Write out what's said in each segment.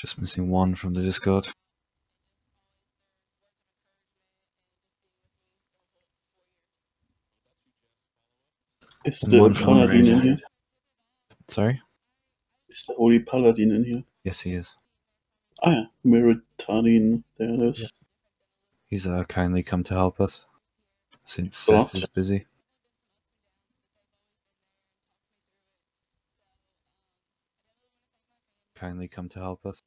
Just missing one from the Discord. Is the Paladin in here? Sorry? Is the Holy Paladin in here? Yes, he is. Ah, yeah. Miritadin, there it is. Yep. He's kindly come to help us, since Seth is busy. Kindly come to help us.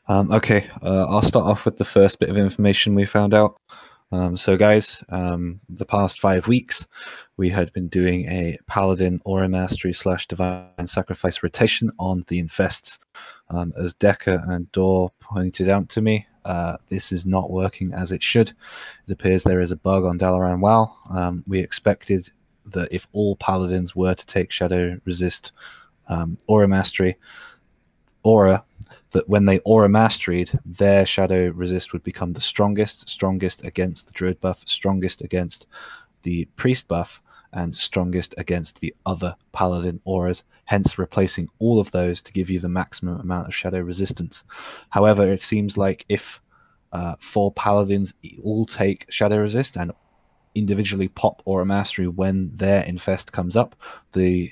Okay, I'll start off with the first bit of information we found out. So guys, the past 5 weeks, we had been doing a Paladin Aura Mastery / Divine Sacrifice rotation on the Infests. As Decker and Dor pointed out to me, this is not working as it should. It appears there is a bug on Dalaran WoW. We expected that if all Paladins were to take Shadow Resist Aura Mastery, that when they Aura Masteried, their Shadow Resist would become the strongest against the Druid buff, strongest against the Priest buff, and strongest against the other Paladin auras, hence replacing all of those to give you the maximum amount of Shadow Resistance. However, it seems like if 4 Paladins all take Shadow Resist and individually pop Aura Mastery when their Infest comes up, the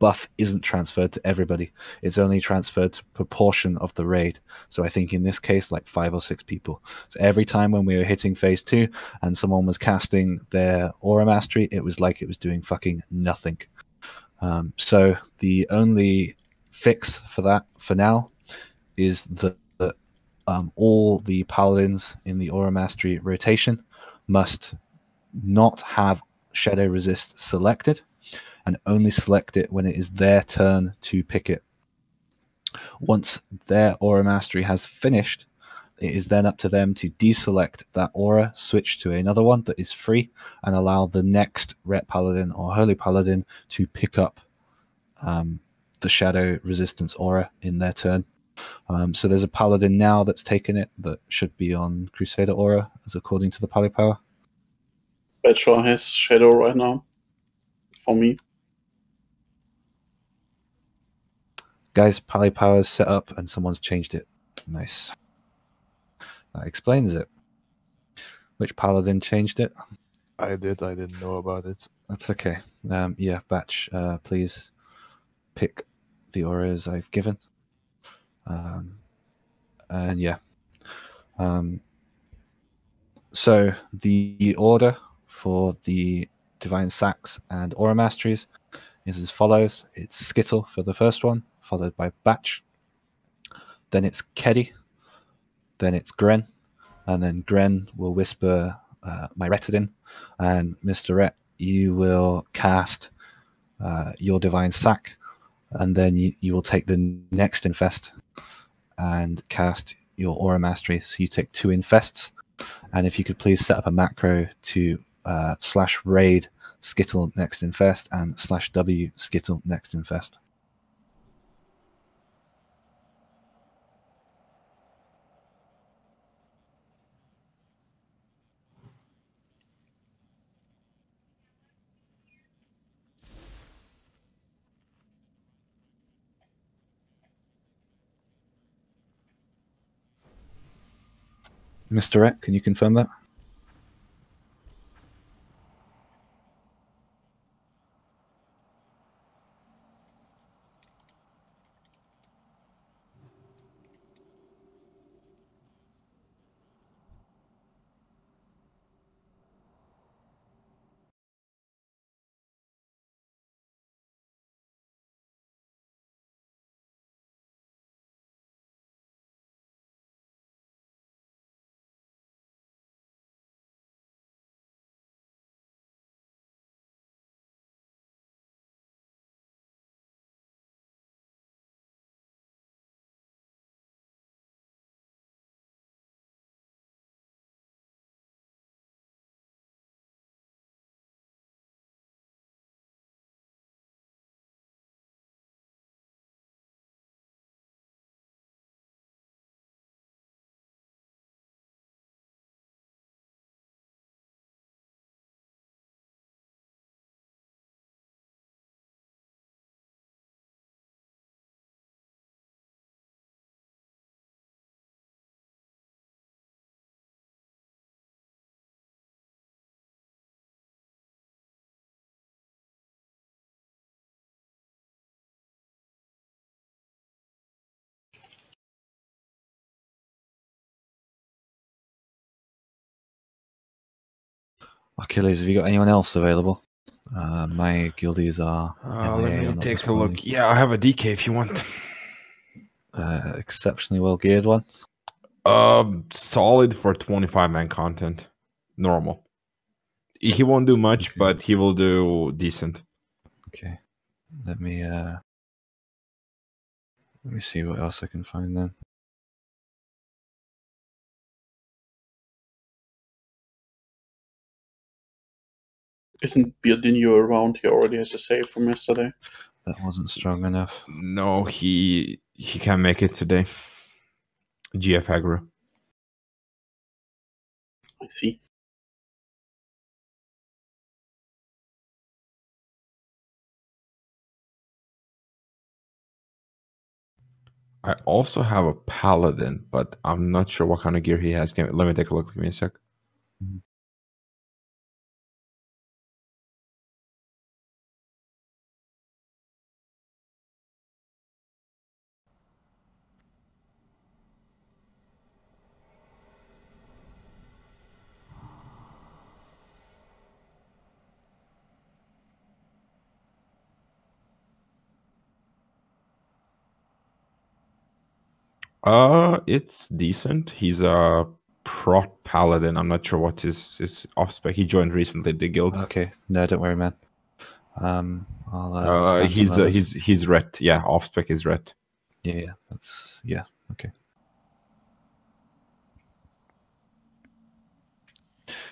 buff isn't transferred to everybody. It's only transferred to proportion of the raid. So I think in this case, like 5 or 6 people. So every time when we were hitting phase 2 and someone was casting their Aura Mastery, it was like it was doing fucking nothing. So the only fix for that for now is that all the Paladins in the Aura Mastery rotation must not have Shadow Resist selected, and only select it when it is their turn to pick it. Once their Aura Mastery has finished, it is then up to them to deselect that aura, switch to another one that is free, and allow the next Ret Paladin or Holy Paladin to pick up the Shadow Resistance aura in their turn. So there's a Paladin now that's taken it that should be on Crusader aura, as according to the Pally Power. Badger has Shadow right now, for me. Guys, Pally Power is set up and someone's changed it. Nice. That explains it. Which Paladin changed it? I did. I didn't know about it. That's okay. Yeah, Batch, please pick the auras I've given. And yeah. So the order for the Divine Sacs and Aura Masteries is as follows. It's Skittle for the first one, followed by Batch. Then it's Keddy. Then it's Gren. And then Gren will whisper my Retadin. And Mr. Ret, you will cast your Divine Sac. And then you will take the next Infest and cast your Aura Mastery. So you take 2 Infests. And if you could please set up a macro to /raid Skittle next Infest and /w Skittle next Infest. Mr. Ret, can you confirm that? Achilles, have you got anyone else available? My guildies are Let MIA me or not take a look. responding. Yeah, I have a DK if you want. Exceptionally well geared one. Solid for 25-man content. Normal. He won't do much, Okay. but he will do decent. Okay. Let me see what else I can find then. Isn't Birdinho around? He already has a save from yesterday. That wasn't strong enough. No, he can't make it today. GF aggro. I see. I also have a paladin, but I'm not sure what kind of gear he has. Let me take a look. Give me a sec. Mhm. It's decent. He's a prot paladin. I'm not sure what his off spec. He joined recently the guild. Okay, no, don't worry, man. I'll spam some others. He's red. Yeah, off spec is red. Yeah, that's okay.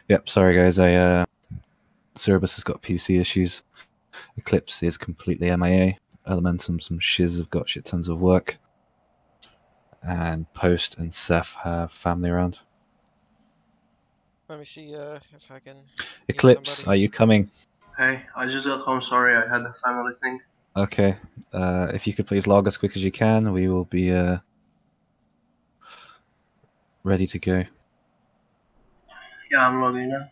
Yep, sorry guys, Cerebus has got PC issues. Eclipse is completely MIA. Elementum, some shiz have got shit tons of work. And Post and Seth have family around. Let me see if I can. Eclipse, are you coming? Hey, I just got home. Sorry, I had a family thing. Okay. If you could please log as quick as you can, we will be ready to go. Yeah, I'm logging in.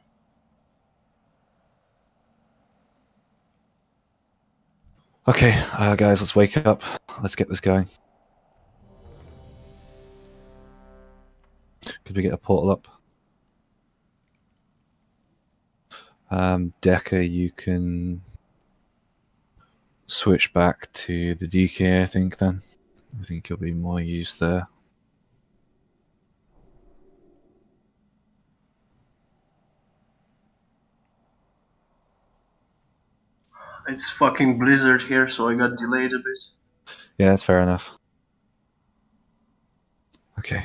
Okay, guys, let's wake up. Let's get this going. Could we get a portal up? Decker, you can switch back to the DK, I think, then. I think you'll be more used there. It's fucking blizzard here, so I got delayed a bit. Yeah, that's fair enough. Okay.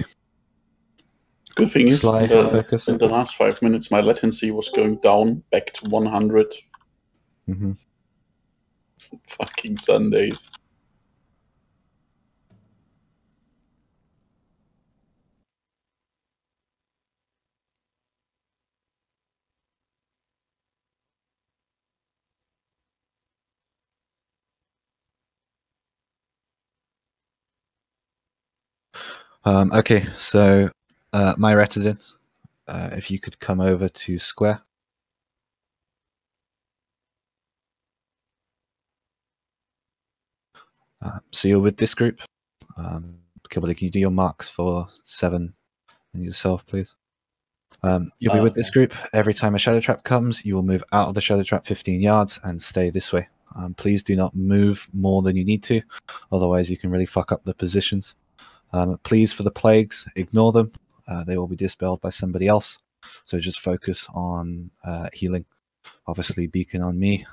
Good thing is, Sly, focus. in the last 5 minutes, my latency was going down back to 100. Mm-hmm. Fucking Sundays. Okay, so my Retidin, if you could come over to Square. So you're with this group. Kibble, can you do your marks for 7 and yourself, please? You'll be with this group. Every time a shadow trap comes, you will move out of the shadow trap 15 yards and stay this way. Please do not move more than you need to, otherwise you can really fuck up the positions. Please, for the plagues, ignore them. They will be dispelled by somebody else. So just focus on healing. Obviously, beacon on me.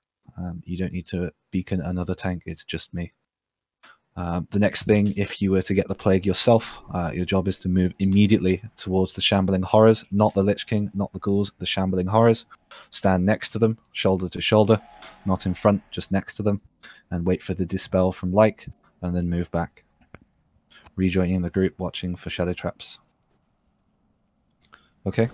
You don't need to beacon another tank. It's just me. The next thing, if you were to get the plague yourself, your job is to move immediately towards the shambling horrors, not the Lich King, not the ghouls, the shambling horrors. Stand next to them, shoulder to shoulder, not in front, just next to them, and wait for the dispel from Like, and then move back. Rejoining the group, watching for shadow traps. Okay.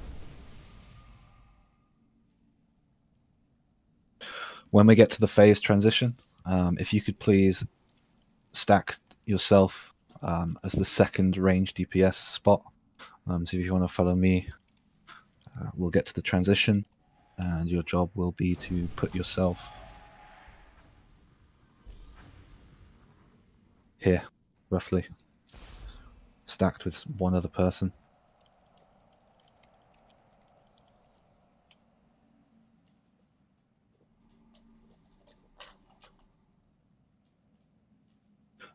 When we get to the phase transition, if you could please stack yourself as the second range DPS spot. So if you want to follow me, we'll get to the transition, and your job will be to put yourself here, roughly, stacked with one other person.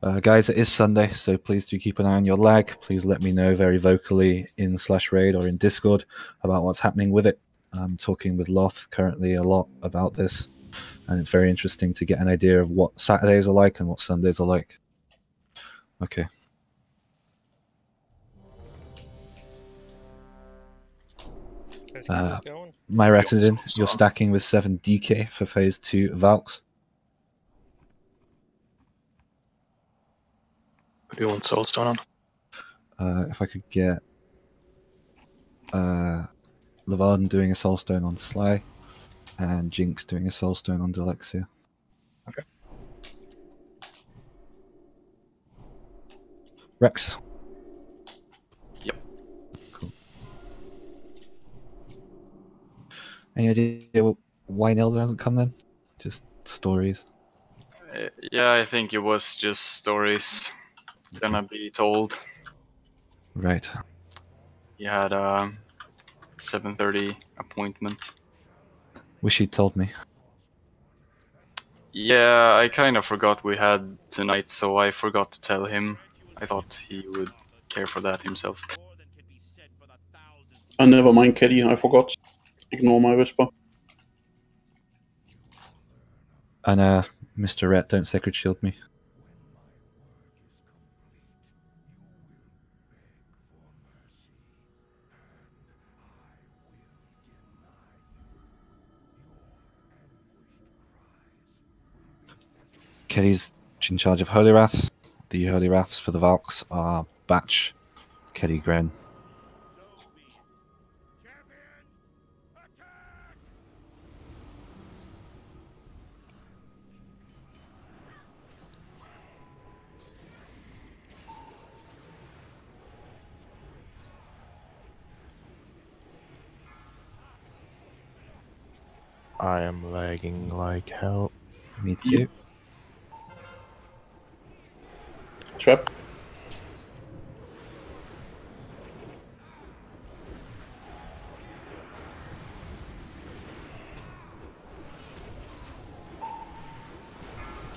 Guys, it is Sunday, so please do keep an eye on your lag. Please let me know very vocally in /raid or in Discord about what's happening with it. I'm talking with Loth currently a lot about this, and it's very interesting to get an idea of what Saturdays are like and what Sundays are like. Okay. Let's keep this going. My Retidin, you're stacking with 7 DK for phase 2 Valks. What do you want Soulstone on? If I could get Levarden doing a Soulstone on Sly, and Jinx doing a Soulstone on Delexia. Okay. Rex. Yep. Cool. Any idea why Nelda hasn't come then? Just stories. Yeah, I think it was just stories gonna be told. Right. He had a 7:30 appointment. Wish he'd told me. Yeah, I kind of forgot we had tonight, so I forgot to tell him. I thought he would care for that himself. Never mind, Keddy, I forgot. Ignore my whisper. And Mr. Rhett, don't Sacred Shield me. Keddy's in charge of Holy Wraths. The Holy Wraths for the Valks are Batch, Keddy, Gren. I am lagging like hell. Me too. Trap.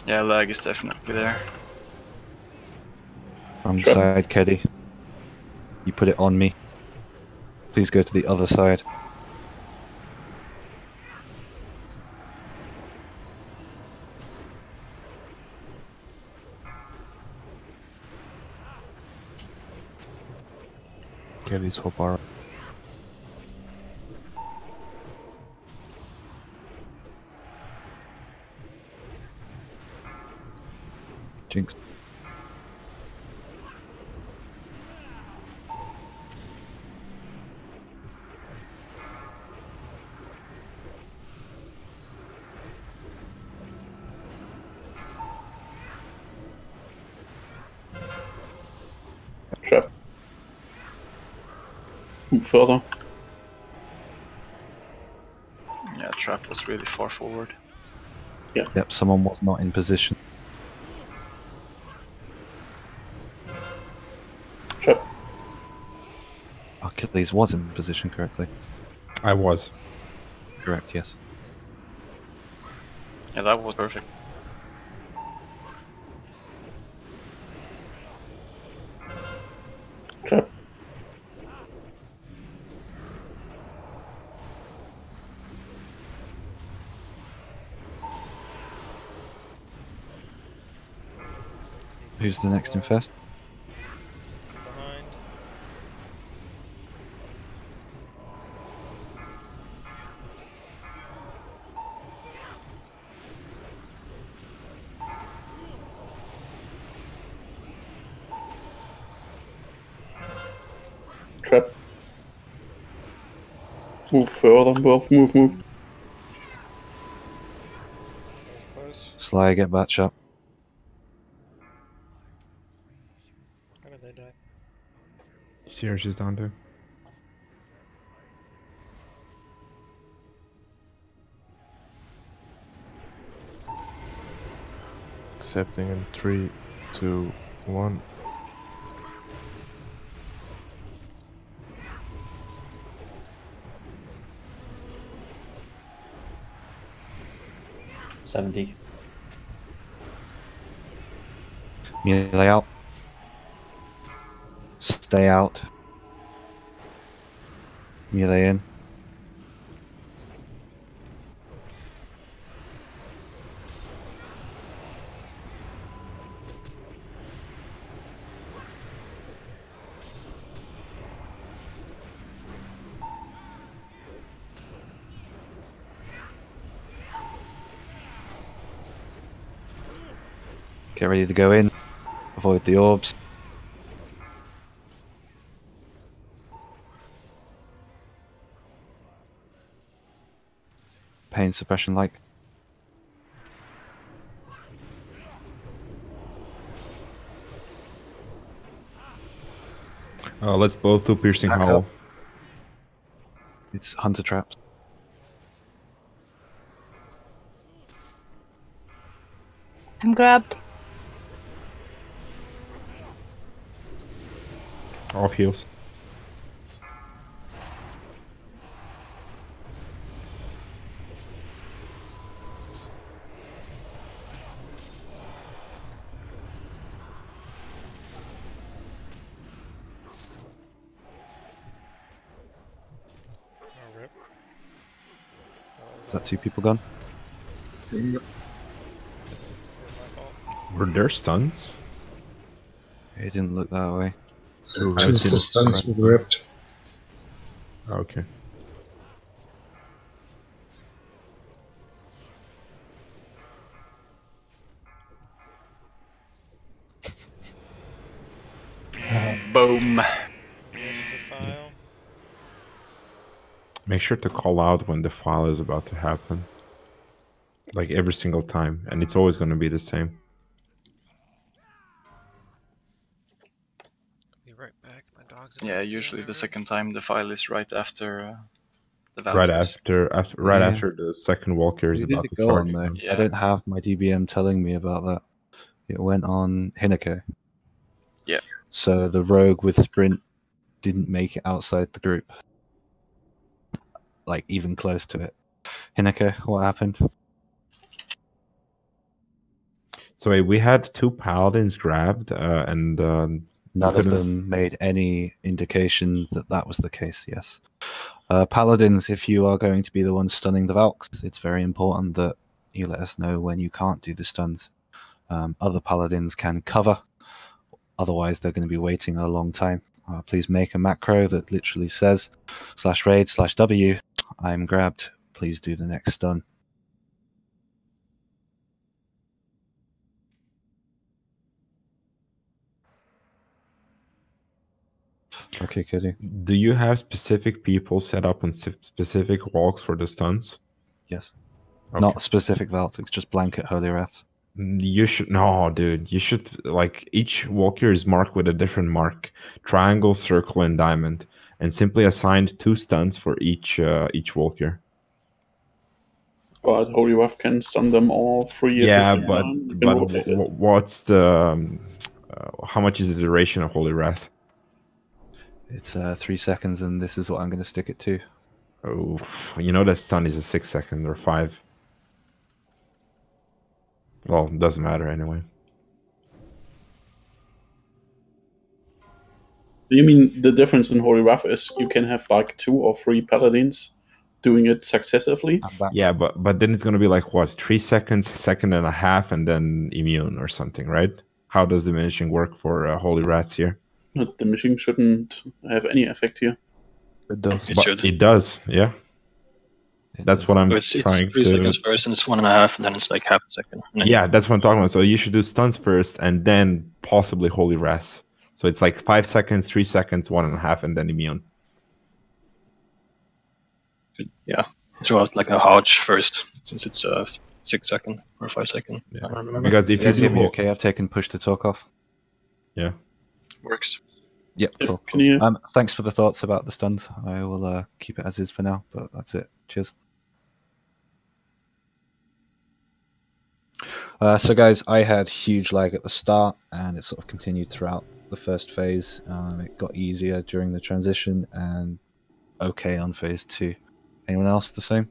Yeah, lag is definitely there. Wrong Trap. side, Keddy. You put it on me. Please go to the other side. Kelly's hopper. Jinx. Trap. Move further. Yeah, trap was really far forward. Yep, someone was not in position. Trap. Achilles was in position correctly. I was. Correct, yes. Yeah, that was perfect. Trap. Who's the next infest? Behind. Trap. Move further, both move. That was close. Sly, get batch up. How did they die? Sears is down too. Accepting in 3, 2, 1. Melee out. Stay out. Melee in. Get ready to go in. Avoid the orbs. Pain suppression like. Let's both do piercing Stack howl. up. It's hunter traps. I'm grabbed. Off heals. Oh, rip. Is that 2 people gone? My fault. Were there stuns? It didn't look that way. Choose the stuns with ripped. Okay. Boom. Defile. Make sure to call out when the file is about to happen. Like every single time, and it's always going to be the same. Be right back. My dog's. Yeah, usually the second time the file is right after the Right Valkyries. right Yeah. after the second Walker is We about did to go charge. on though. Yeah. I don't have my DBM telling me about that. It went on Hinako. Yeah. So the rogue with sprint didn't make it outside the group. Like even close to it. Hinako, what happened? So wait, we had 2 paladins grabbed, and None of couldn't- them made any indication that that was the case, yes. Paladins, if you are going to be the one stunning the Valks, it's very important that you let us know when you can't do the stuns. Other paladins can cover, otherwise they're going to be waiting a long time. Please make a macro that literally says /raid/W, I'm grabbed, please do the next stun. Okay, Kitty. do you have specific people set up on specific walks for the stuns? Yes. Okay. Not specific Valks, it's just blanket Holy Wraths. You should no, dude. You should like each walker is marked with a different mark: triangle, circle, and diamond, and simply assigned 2 stuns for each walker. But Holy Wrath can stun them all 3 at the Yeah, same but time. You can rotate it. what's the how much is the duration of Holy Wrath? It's 3 seconds, and this is what I'm going to stick it to. Oh, you know that stun is a 6 second or 5. Well, it doesn't matter anyway. You mean the difference in Holy Wrath is you can have like 2 or 3 paladins doing it successively? I'm back. Yeah, but then it's gonna be like what, 3 seconds, second and a half, and then immune or something, right? How does diminishing work for Holy Rats here? The machine shouldn't have any effect here. It does. It But should. it does, yeah. It That's does. what I'm So it's trying 3 to. seconds first, and it's 1.5, and then it's like half a second. And then Yeah, that's what I'm talking about. So you should do stuns first, and then possibly Holy Rats. So it's like 5 seconds, 3 seconds, 1.5, and then immune. yeah, throw out like a Hodge first, since it's 6 second or 5 second. Yeah. I don't remember. Because if You guys you hear do me okay? I've taken push to talk off. yeah. Works. Yep, Yep, cool. can you- Thanks for the thoughts about the stuns. I will keep it as is for now, but that's it. Cheers. So guys, I had huge lag at the start, and it sort of continued throughout the first phase. It got easier during the transition, and okay on phase 2. Anyone else the same?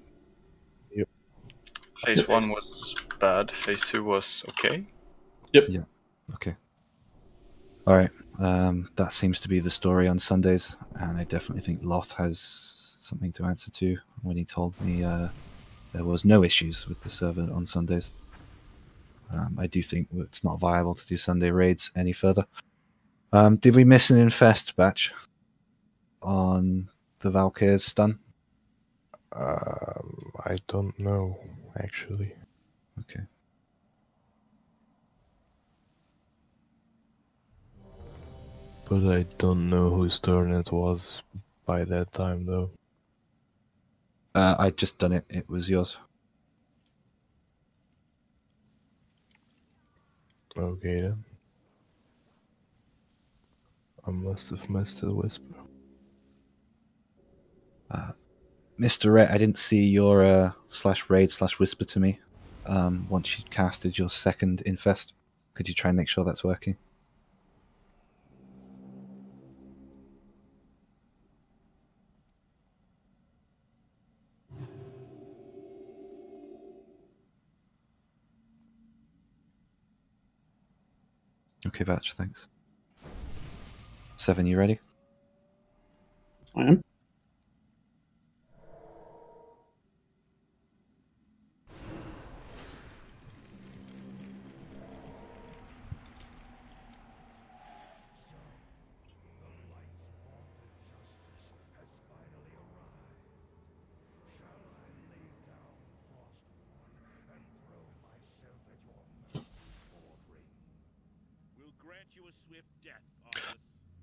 Phase 1 was bad. Phase 2 was okay. Okay. Alright, that seems to be the story on Sundays, and I definitely think Loth has something to answer to when he told me there was no issues with the server on Sundays. I do think it's not viable to do Sunday raids any further. Did we miss an infest batch on the Valkyr's stun? I don't know, actually. Okay. But I don't know whose turn it was by that time, though. I'd just done it. It was yours. Okay then. I must have missed the whisper. Mr. Rhett, I didn't see your /raid/whisper to me once you casted your second infest. Could you try and make sure that's working? Okay, Batch, thanks. 7, you ready? I am.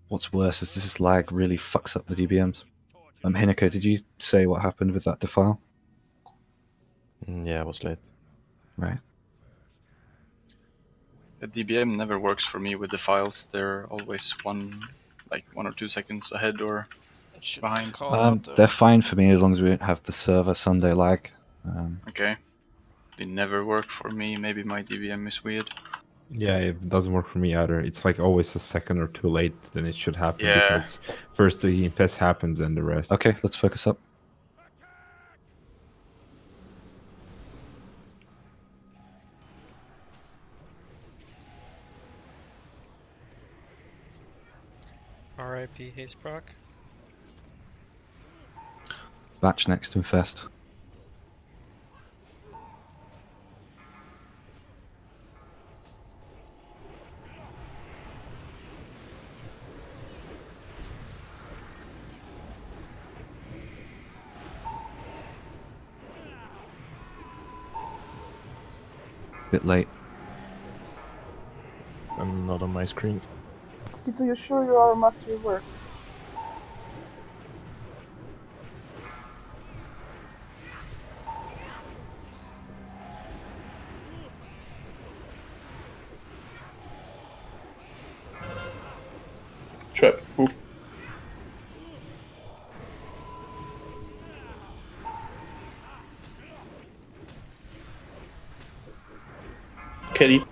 What's worse is this lag really fucks up the DBMs. Hinako, did you say what happened with that defile? Yeah, I was late. Right. The DBM never works for me with the files. They're always 1 or 2 seconds ahead or behind. They're fine for me as long as we don't have the server Sunday lag. Okay. They never worked for me. Maybe my DBM is weird. Yeah, it doesn't work for me either. It's like always a second or two late than it should happen Yeah. because first the infest happens and the rest. Okay, let's focus up. R.I.P. Hazeproc. Batch next infest. Bit late. I'm not on my screen. Are you sure your mastery works? Trap. Move. Kenny.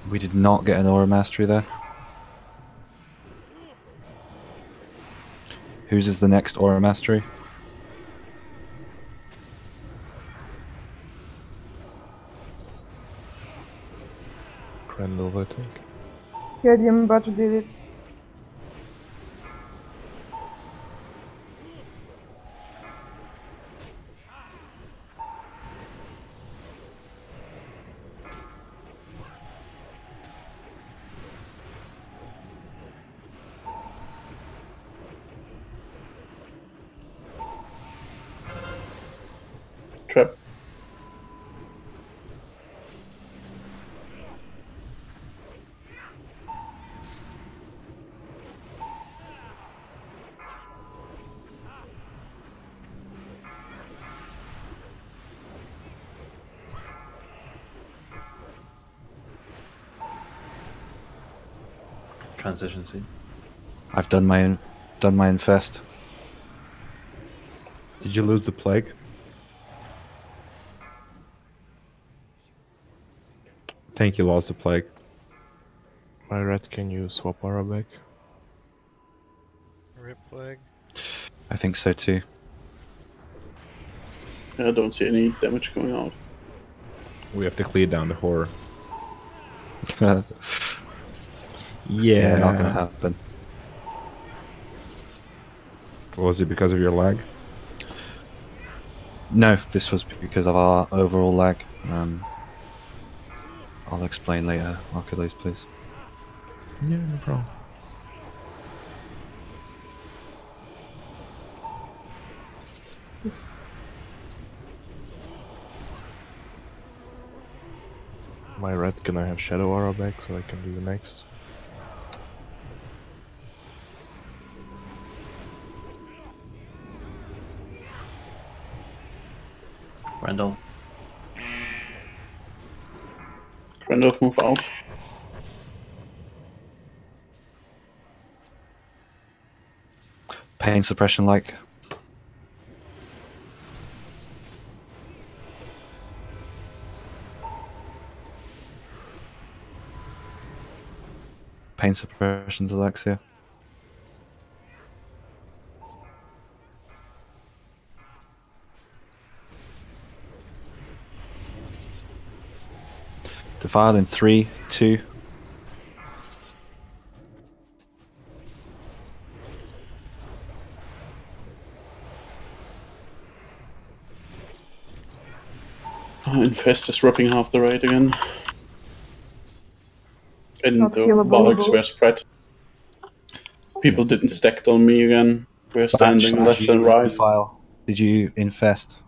We did not get an aura mastery there. Whose is the next aura mastery? Crandall, I think. Cadium Batch did it. Trap. Transition scene. I've done my infest. Did you lose the plague? Thank you, lost the plague. My rat, can you swap Ara back? Rip plague. I think so too. I don't see any damage going out. We have to clear down the horror. Yeah, not gonna happen. Was it because of your lag? No, this was because of our overall lag. I'll explain later. Achilles, please. Yeah, no problem. My red, can I have Shadow Aura back so I can do the next? Randall. Randolph, move out. Pain suppression like. Pain suppression to Alexia. Defile in 3, 2. Infest is ripping half the raid again. And Not the healable. Barracks were spread. People didn't stack on me again. We're standing left and right. Defile. Did you infest?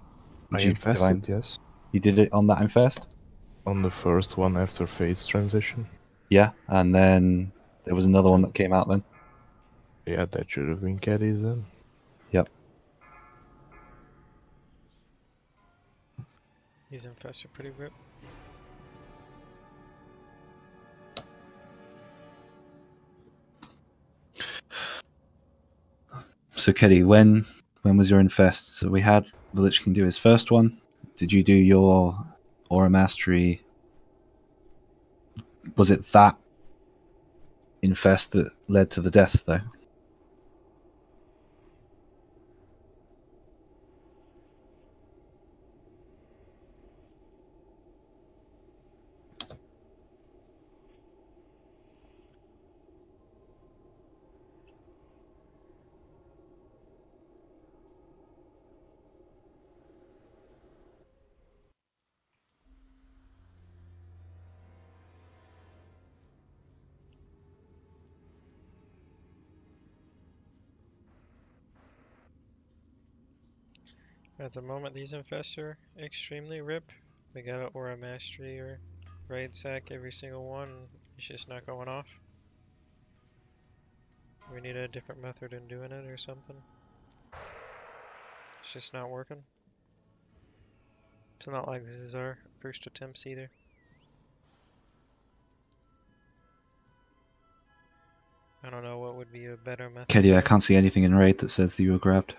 I infested, yes. You did it on that infest? On the first one after phase transition. Yeah, and then there was another one that came out then. Yeah, that should have been Caddy's then. Yep. These infests are pretty rip. So Keddy, when was your infest? So we had the Lich King do his first one. Did you do your Aura Mastery? Was it that infest that led to the deaths though? At the moment, these infests are extremely rip. We got an Aura Mastery or Raid Sack every single one. It's just not going off. We need a different method in doing it or something. It's just not working. It's not like this is our first attempts either. I don't know what would be a better method. Keddy, I can't see anything in Raid that says that you were grabbed.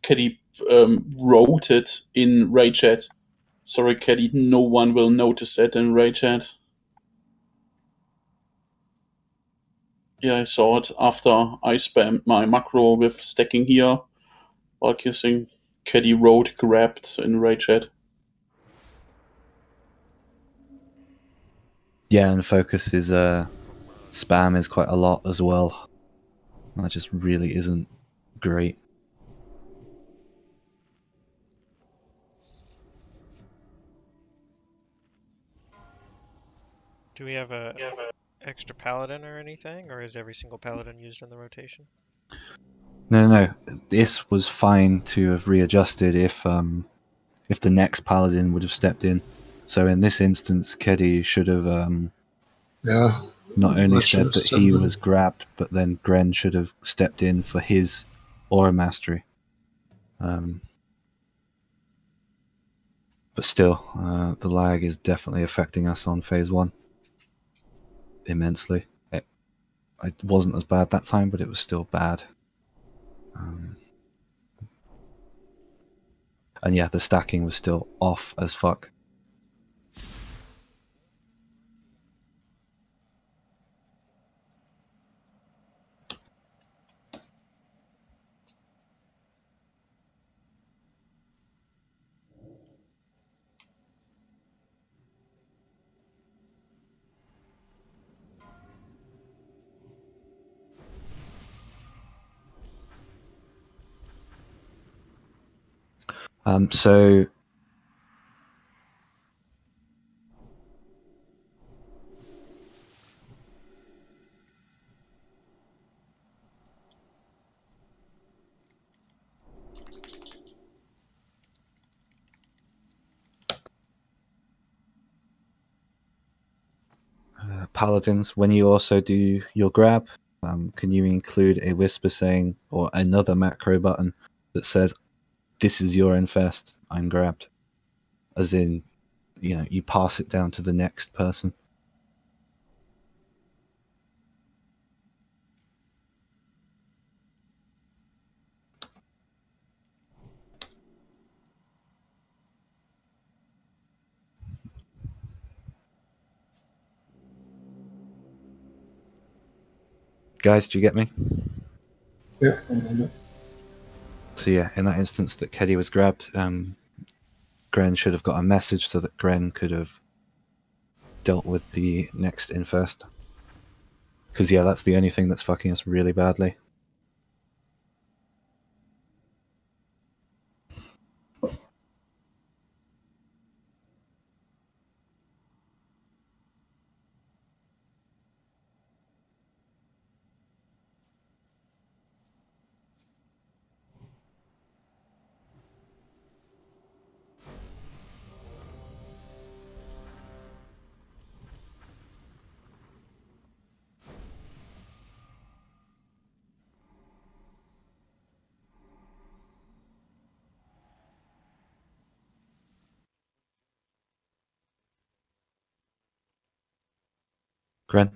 Caddy wrote it in raid chat. Sorry, Caddy, no one will notice that in raid chat. Yeah, I saw it after I spammed my macro with stacking here while kissing. Caddy wrote grabbed in raid chat. Yeah, and focus is spam is quite a lot as well. That just really isn't great. Do we have a extra paladin or anything, or is every single paladin used in the rotation? No. This was fine to have readjusted if the next paladin would have stepped in. So in this instance, Keddy should have not only said that he was grabbed, but then Gren should have stepped in for his Aura Mastery. But still, the lag is definitely affecting us on phase 1 immensely. It wasn't as bad that time, but it was still bad. And yeah, the stacking was still off as fuck. So paladins, when you also do your grab, can you include a whisper saying or another macro button that says, "This is your infest, I'm grabbed," as in, you know, you pass it down to the next person. Guys, do you get me? Yeah. So yeah, in that instance that Keddy was grabbed, Gren should have got a message so that Gren could have dealt with the next infest. Because yeah, that's the only thing that's fucking us really badly. Gren?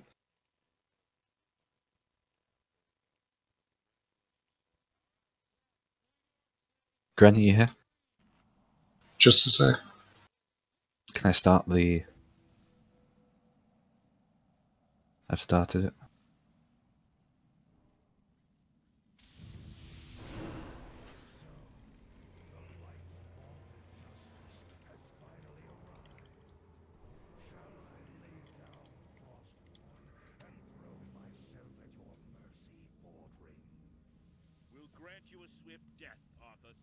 Gren, are you here? Just a sec. Can I start the... I've started it. We'll grant you a swift death, Arthas.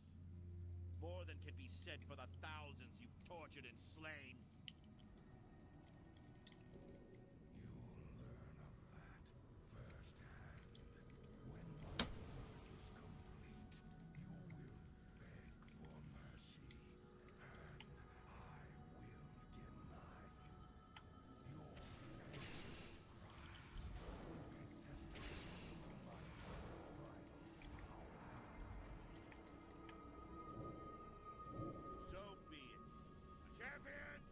More than can be said for the thousands you've tortured and slain. So be it. Champions,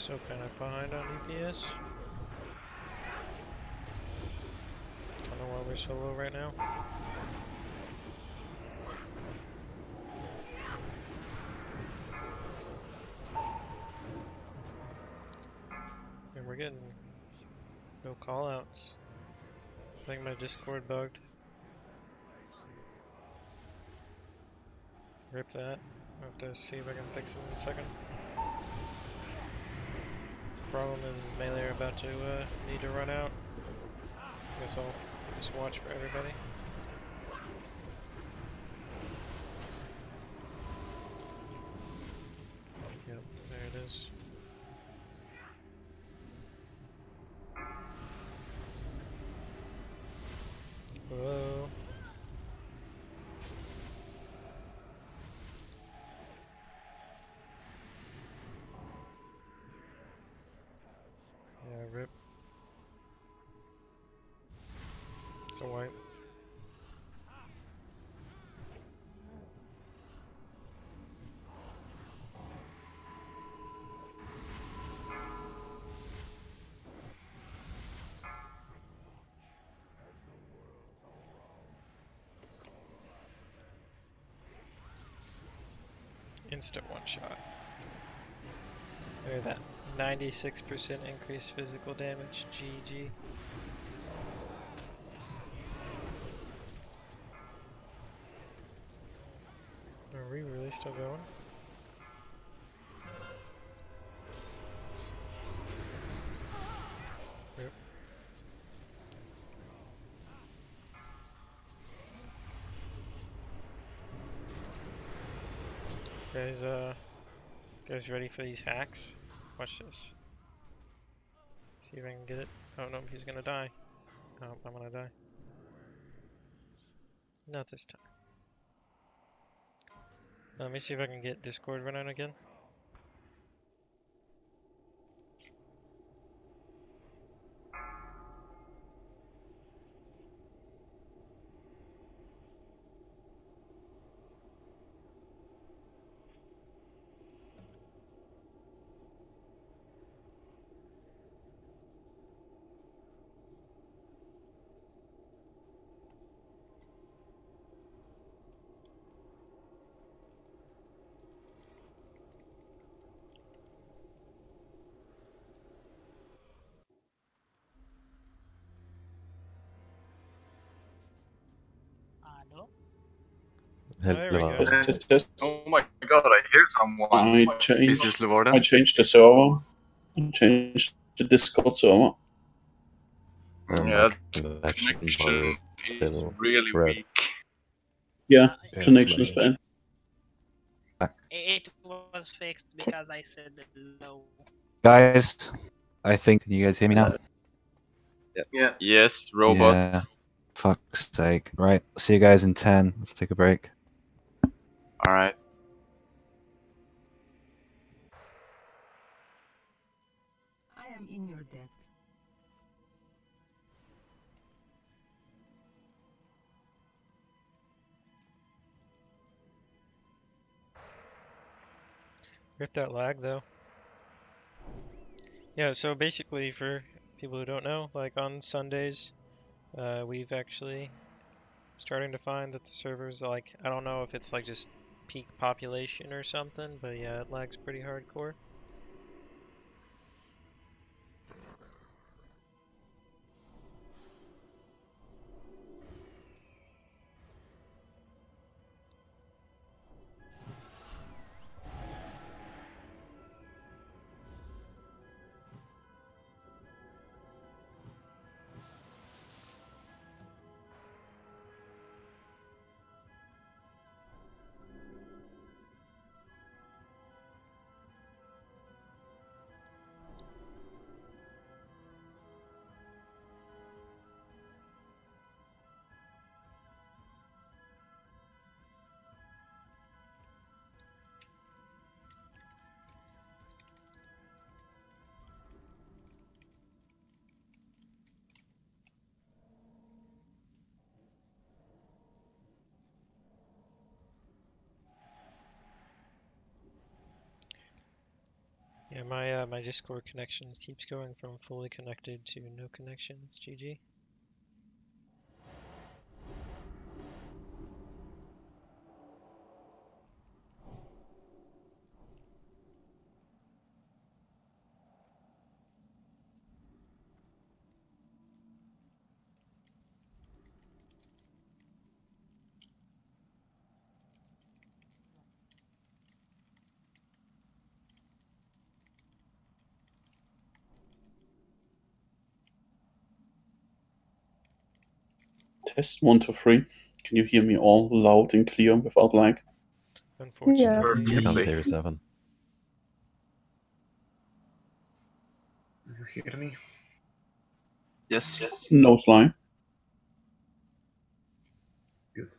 Still kind of behind on EPS. Don't know why we're so low right now. And we're getting no callouts. I think my Discord bugged. Rip that. I'll have to see if I can fix it in a second. Problem is melee are about to need to run out. Guess I'll just watch for everybody. Yep, there it is. Whoa. Yeah, rip. It's a wipe. Instant one shot. Look at that. 96% increased physical damage. GG. Are we really still going? Yep. Guys ready for these hacks? Watch this. See if I can get it. Oh no, he's gonna die. Oh, I'm gonna die. Not this time. Let me see if I can get Discord running again. There we go. Oh my god, I hear someone. Is this Levarden? I changed the server. I changed the Discord server. Yeah, connection is really weak. Yeah, connection is bad. It was fixed because I said low. Guys, I think. Can you guys hear me now? Yeah. Yes, robot. Yeah. Fuck's sake. Right. See you guys in 10. Let's take a break. Alright. I am in your debt. Rip that lag though. Yeah, so basically for people who don't know, like on Sundays, we've actually starting to find that the servers, like, I don't know if it's like just peak population or something, but yeah, it lags pretty hardcore. Yeah, my Discord connection keeps going from fully connected to no connection. It's GG. Test 1 to 3. Can you hear me all loud and clear without lag? Unfortunately. I can't hear you, 7. You hear me? Yes. No slime. Good.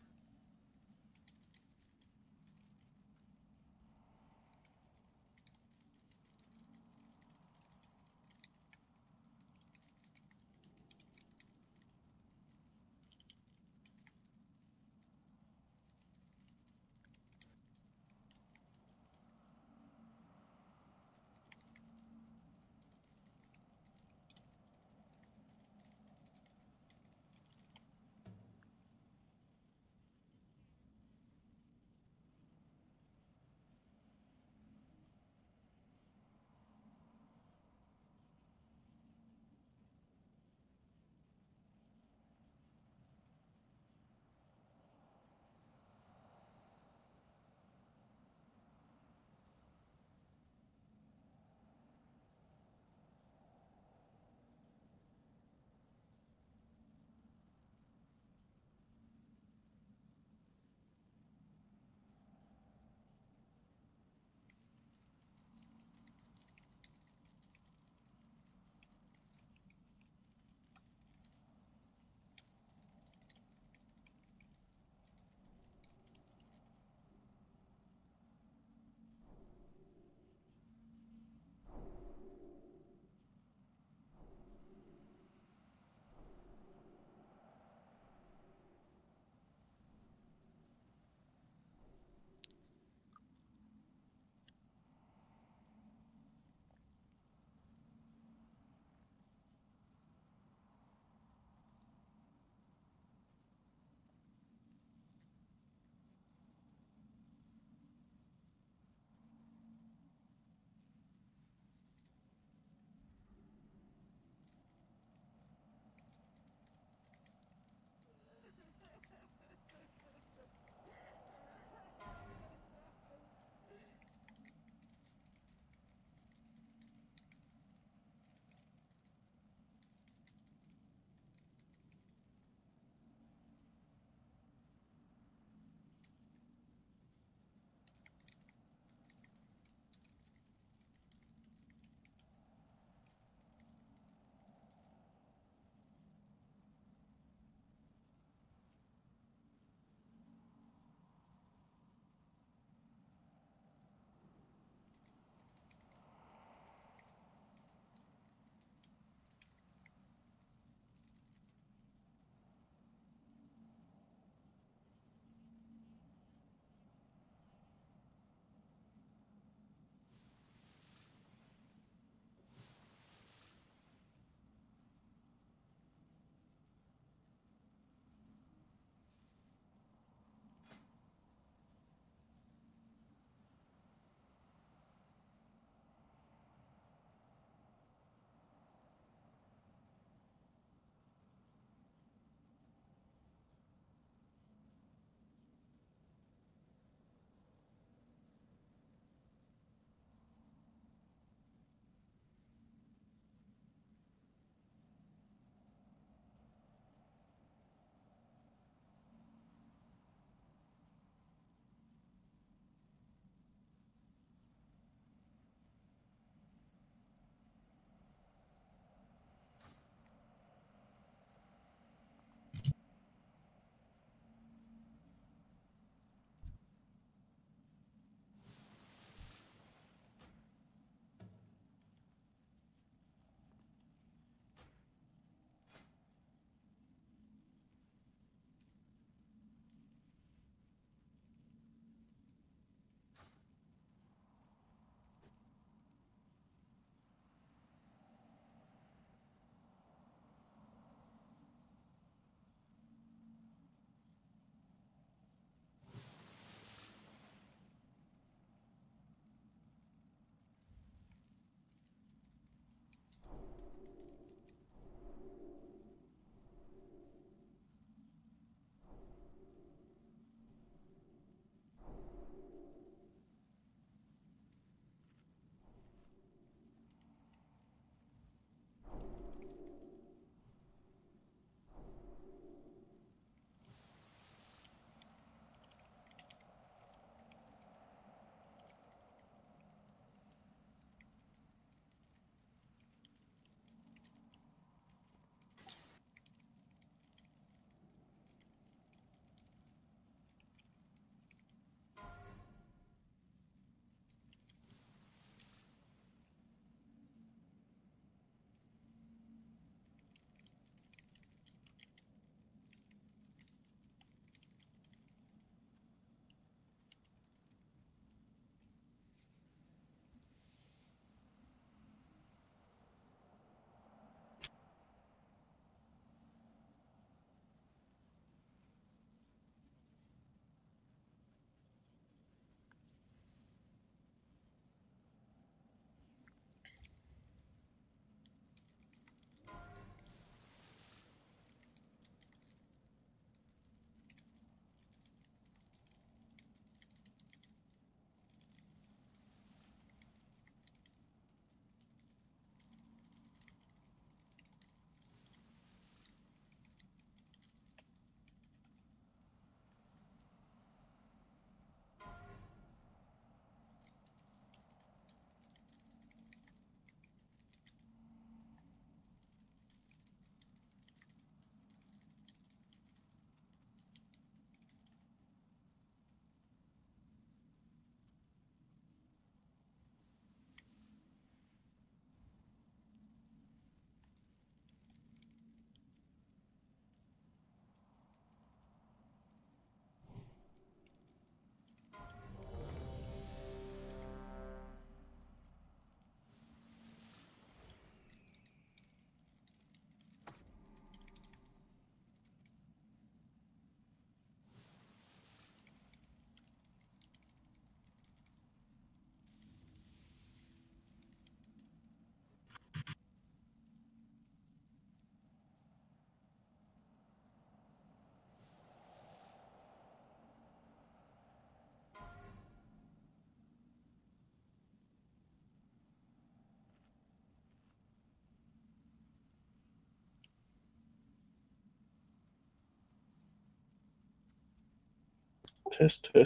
Test. Can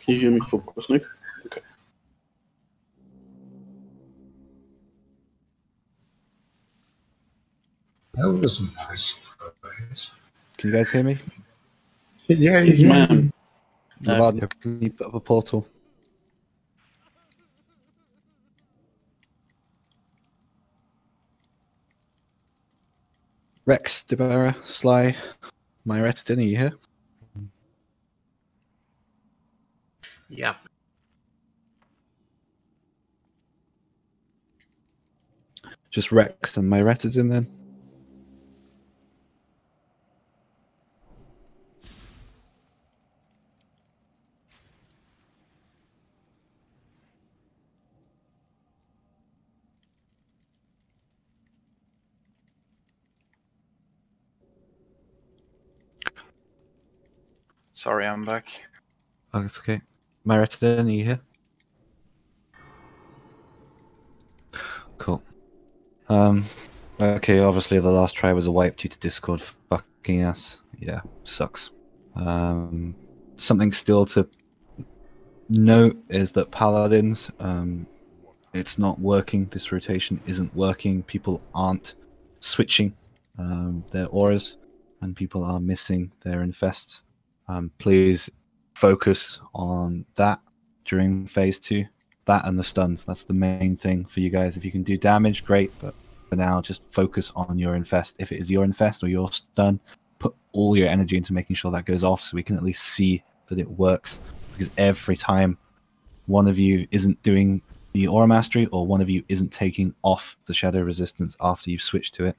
you hear me, focus, Nick? Okay. That was a nice surprise. Can you guys hear me? Yeah, Yes, yeah. ma'am. Levad, can you put up a portal? Rex, Debara, Sly, Myrettin, are you here? Yeah. Just Rex and Myrettin then? Sorry, I'm back. Oh, it's okay. Myrettin, are you here? Cool. Okay, obviously the last try was a wipe due to Discord fucking us. Yeah, sucks. Something still to note is that Paladins, it's not working. This rotation isn't working. People aren't switching their auras, and people are missing their infests. Please focus on that during phase 2. That and the stuns. That's the main thing for you guys. If you can do damage, great, but for now, just focus on your infest. If it is your infest or your stun, put all your energy into making sure that goes off so we can at least see that it works. Because every time one of you isn't doing the aura mastery or one of you isn't taking off the shadow resistance after you've switched to it,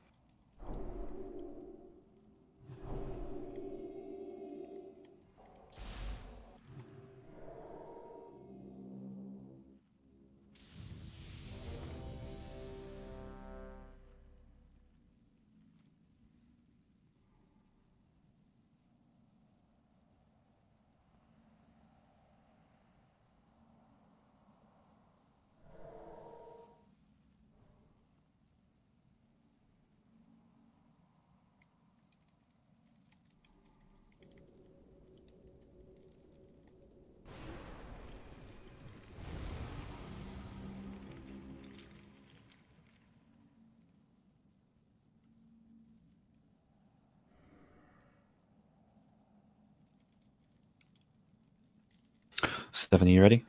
Stephanie, you ready?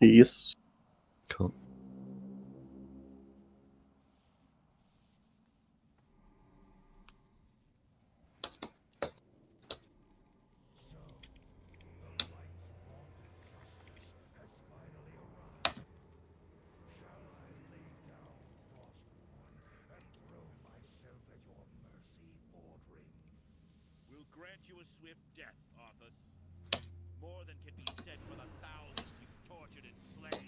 Yes. Cool. We'll grant you a swift death, Arthas. More than can be said for the thousands you've tortured and slain.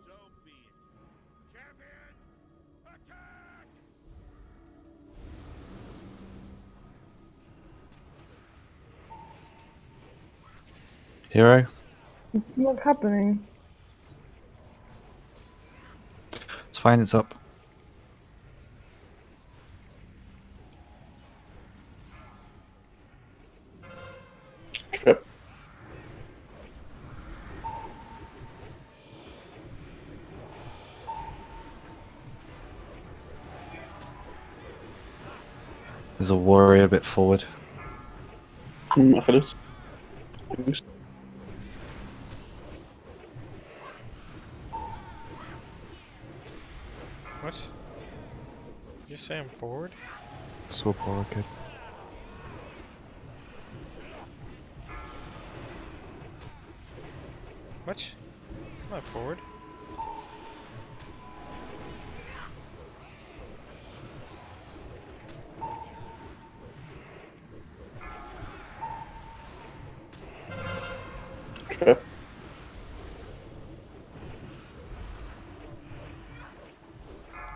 So be it. Champions, attack! Hero? It's not happening. It's fine, it's up. Trap. There's a warrior a bit forward. Mach alles. Thanks. What? Did you say I'm forward? So power kid. What? I'm not forward. trap.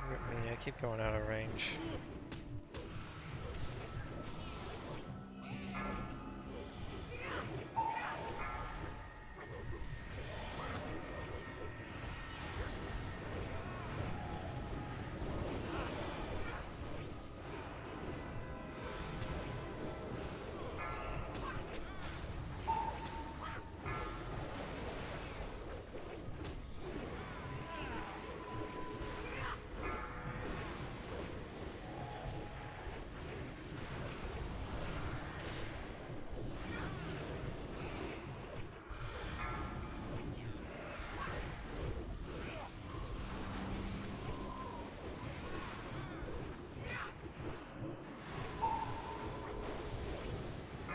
Rip me, I keep going out of range.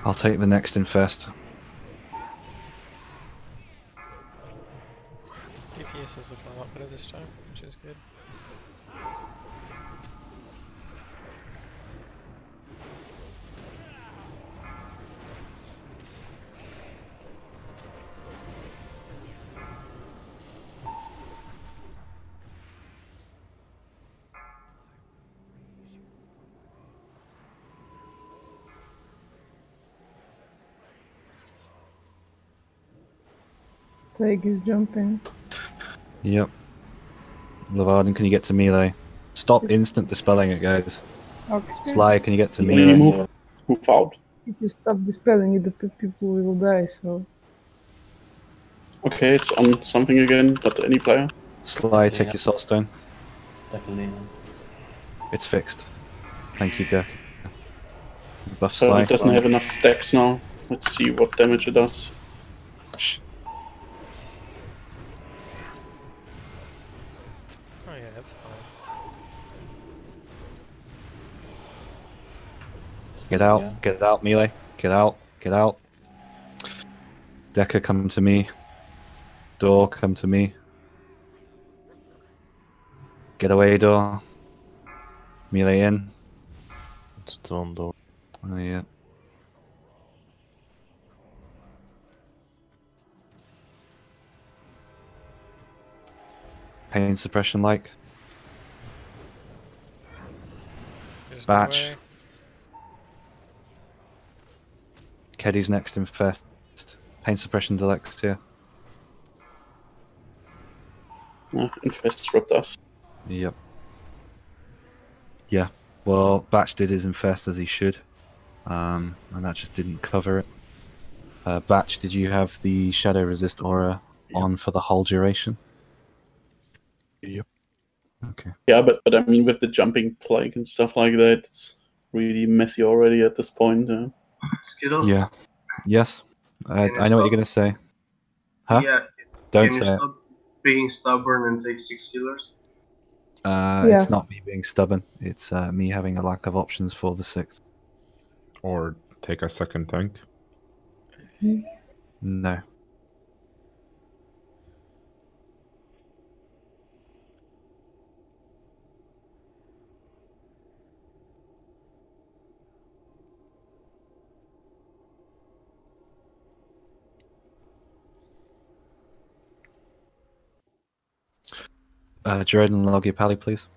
I'll take the next infest. DPS is looking a lot better this time, which is good. Plague is jumping. Yep. Levarden, can you get to melee? Stop instant dispelling it, guys. Okay. Sly, can you get to You melee? move out. If you stop dispelling it, the people will die, so... Okay, it's on something again, not any player. Sly, take your soulstone. Definitely. It's fixed. Thank you, Dirk. Buff Sly. It doesn't have enough stacks now. Let's see what damage it does. Oh yeah, that's fine. Get out, melee. Get out. Decker, come to me. Door, come to me. Get away, door. Melee in. It's still on door. Oh, yeah. Pain suppression like. Batch. Keddy's next infest. Pain suppression deluxe here. Infest disrupt us. Yep. Yeah. Well, Batch did his infest as he should. And that just didn't cover it. Batch, did you have the shadow resist aura on for the whole duration? Yep. Okay. Yeah, but I mean, with the jumping plague and stuff like that, it's really messy already at this point. Skittles? Yeah. Yes. I know what you're gonna say. Huh? Yeah. Don't Can you say it. stop being stubborn and take 6 healers? It's not me being stubborn. It's me having a lack of options for the 6th. Or take a second tank. No. Jordan, log your pally, please.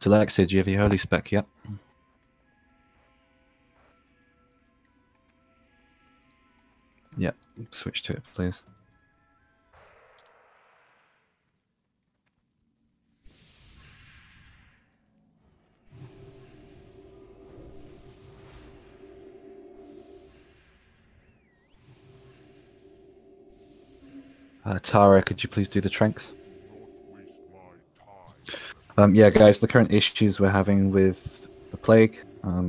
Alexia, do you have your holy spec yet? Yep. Switch to it, please. Tara, could you please do the tranks? Yeah, guys, the current issues we're having with the plague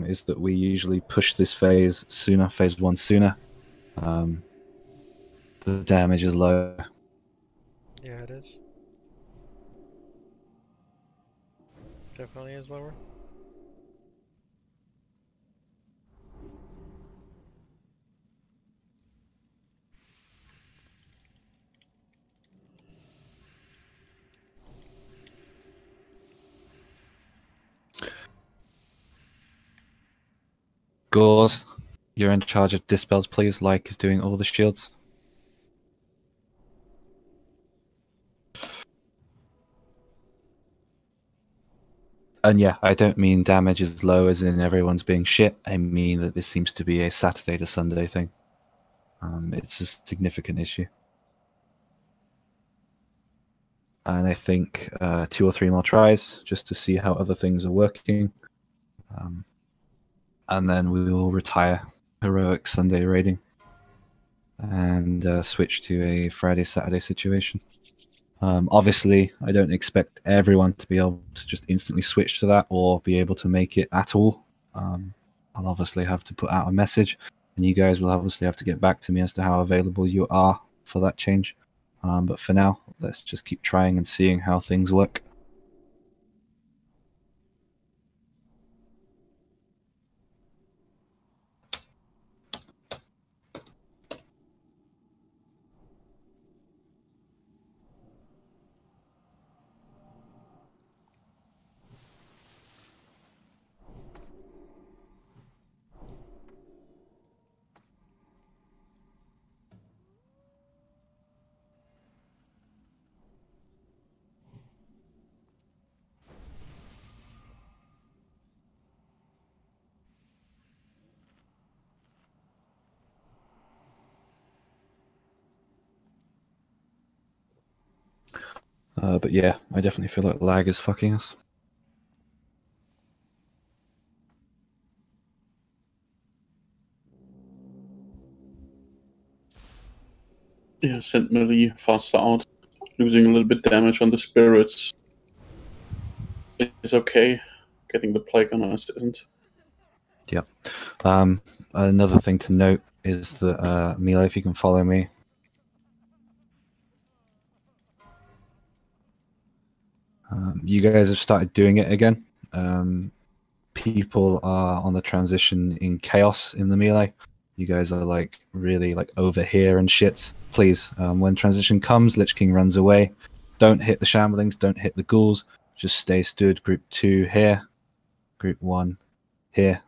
is that we usually push this phase 1 sooner. The damage is low. Yeah, it is. Definitely is lower. Gauze, you're in charge of dispels, please. Like is doing all the shields. And yeah, I don't mean damage is low as in everyone's being shit. I mean that this seems to be a Saturday to Sunday thing. It's a significant issue. And I think 2 or 3 more tries just to see how other things are working. And then we will retire heroic Sunday raiding and switch to a Friday-Saturday situation. Obviously, I don't expect everyone to be able to just instantly switch to that or be able to make it at all. I'll obviously have to put out a message, and you guys will obviously have to get back to me as to how available you are for that change. But for now, let's just keep trying and seeing how things work. But yeah, I definitely feel like lag is fucking us. Yeah, send melee faster out. Losing a little bit damage on the spirits is okay. Getting the plague on us isn't. Yep. Another thing to note is that Mila, if you can follow me. You guys have started doing it again. People are on the transition in chaos in the melee. You guys are like really like over here and shit. Please, when transition comes, Lich King runs away. Don't hit the shamblings, don't hit the ghouls. Just stay stood. Group 2 here, group 1 here.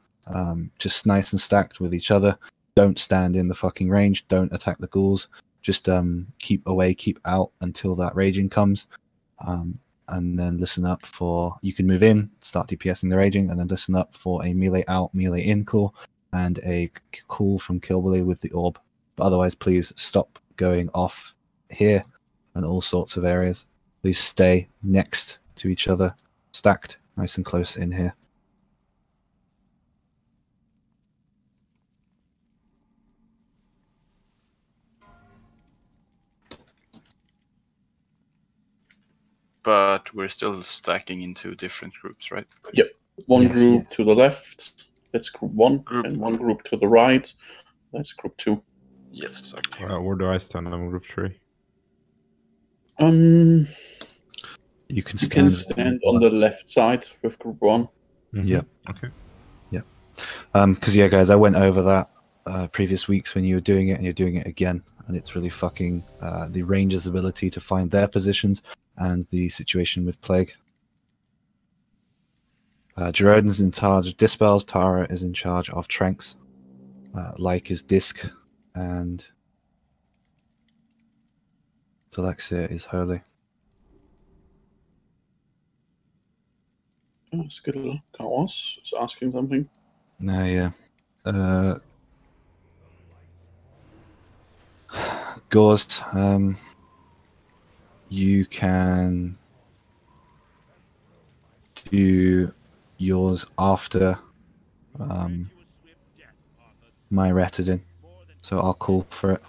Just nice and stacked with each other. Don't stand in the fucking range. Don't attack the ghouls. Just keep away, keep out until that raging comes. And then listen up for, you can move in, start DPSing the raging, and then listen up for a melee out, melee in call, and a call from Kilberly with the orb. But otherwise, please stop going off here and all sorts of areas. Please stay next to each other, stacked, nice and close in here. But we're still stacking into different groups, right? Yep. One group to the left, that's group 1, and one group to the right, that's group 2. Yes, okay. Where do I stand on group 3? You can stand on the left side with group 1. Yep. Okay. Yep. Because yeah, guys, I went over that previous weeks when you were doing it, and you're doing it again, and it's really fucking the Rangers' ability to find their positions and the situation with Plague. Jeroden's in charge of Dispels, Tara is in charge of Tranks, Like is Disc, and Alexia is Holy. Skittle Chaos is asking something. No, yeah. Ghost, you can do yours after my Retidin, so I'll call for it.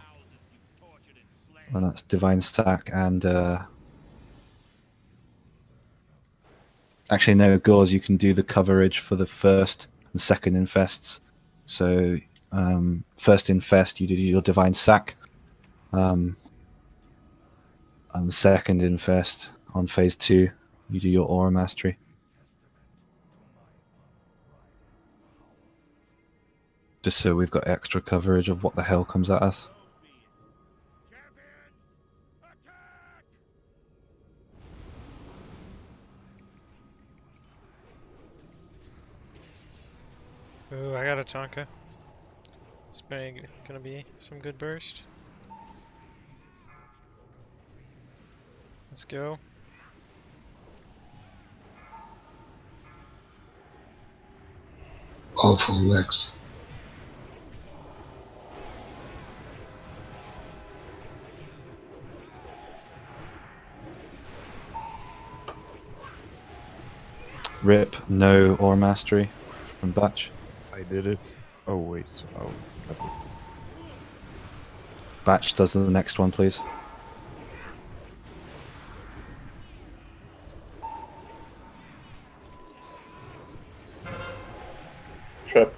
And that's Divine Stack and actually no, Gauze, you can do the coverage for the first and second infests. So first infest you do your Divine Sack, And the second infest on phase 2, you do your aura mastery. Just so we've got extra coverage of what the hell comes at us. Ooh, I got a Tonka. It's gonna be some good burst. Let's go. All full legs. Rip, no aura mastery from Batch. I did it. Oh wait. Oh. Never. Batch does the next one, please. Trap.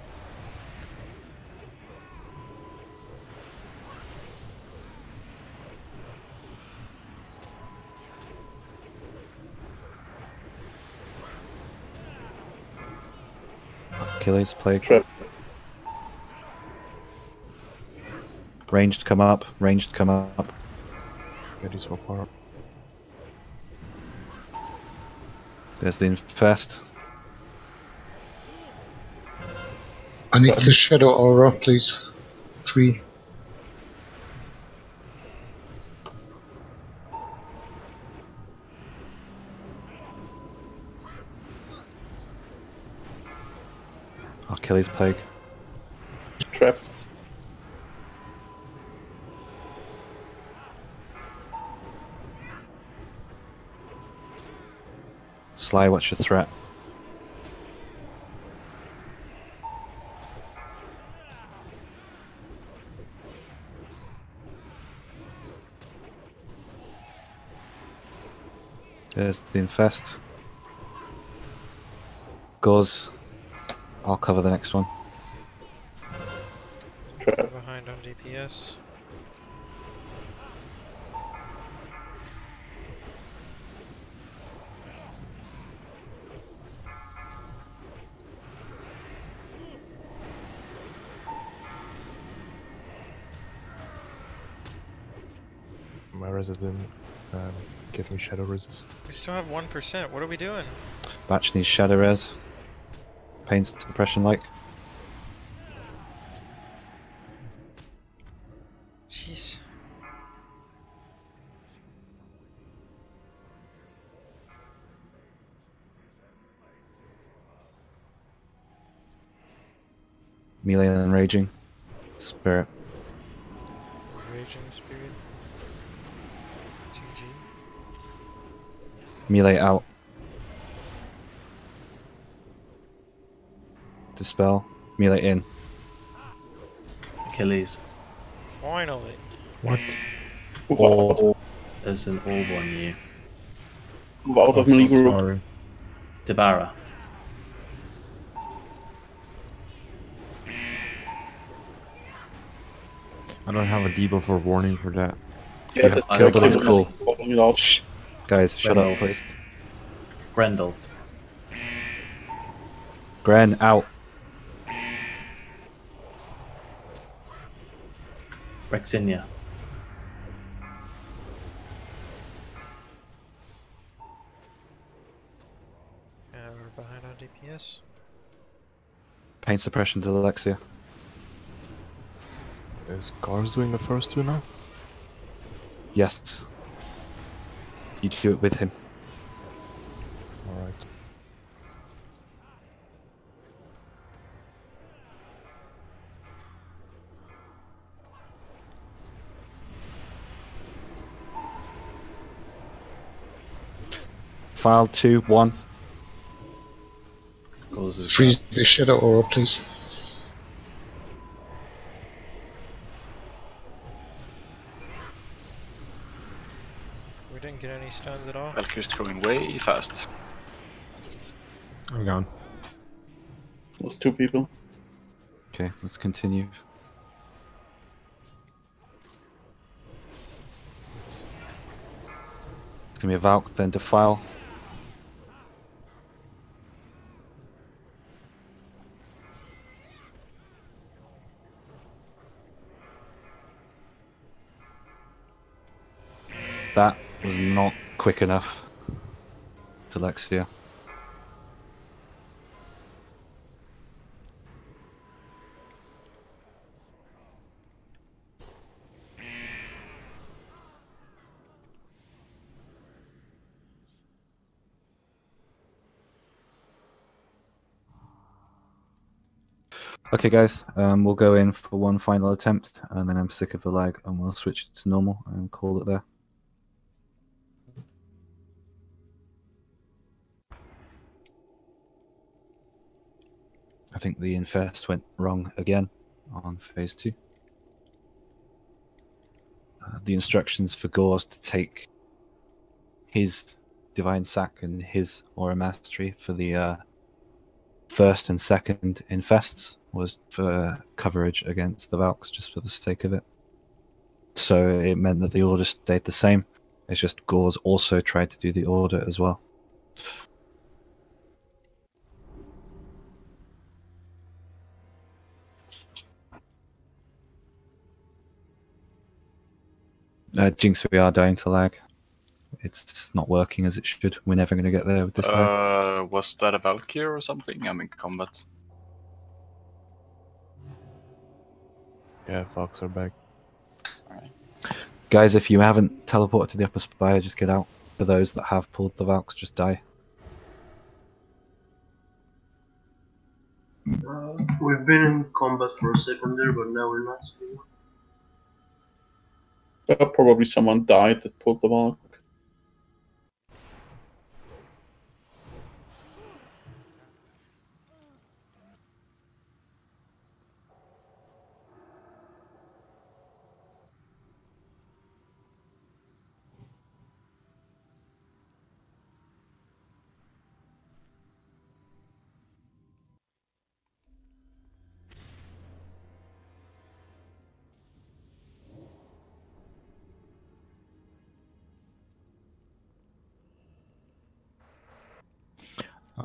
Achilles, plague. Trap. Ranged, come up. Ranged, come up. Ready so far. There's the infest. I need the shadow aura, please. 3. Achilles, plague. Trap. Sly, what's your threat? There's the infest. Gauze. I'll cover the next one. Trap. Behind on DPS. My resident give me shadow resist. We still have 1%. What are we doing? Batch needs shadow res. Pain suppression like. Jeez. Melee and raging. Spirit. Raging Spirit. GG. Melee out. Dispel. Melee in. Achilles. Finally. What? Oh. There's an orb on you. Out of melee group. Sorry. Dabara. I don't have a debuff or warning for that. Yeah, Yeah, kill, but it's cool. It out. Shh. Guys, shut up, please. Grendel. Gren, out. Rexinia. We're behind on DPS. Pain suppression to Alexia. Is Cars doing the first 2 now? Yes. You do it with him. Alright. File 2, 1. Causes 3 the shadow aura, please. We didn't get any stuns at all. Valkyrie's going way fast. I'm gone. Those 2 people. Okay, let's continue. Give me a Valk, then Defile. That was not quick enough to Lexia. Okay, guys, we'll go in for one final attempt, and then I'm sick of the lag, and we'll switch to normal and call it there. I think the infest went wrong again on phase 2. The instructions for Gauze to take his Divine Sack and his Aura Mastery for the first and second infests was for coverage against the Valks, just for the sake of it. So it meant that the order stayed the same. It's just Gauze also tried to do the order as well. Jinx, we are dying to lag. It's not working as it should. We're never going to get there with this lag. Was that a Valkyrie or something? I'm in combat. Yeah, Fox are back. Alright. Guys, if you haven't teleported to the upper spire, just get out. For those that have pulled the Valks, just die. We've been in combat for a second there, but now we're not. Probably someone died that pulled the Valk.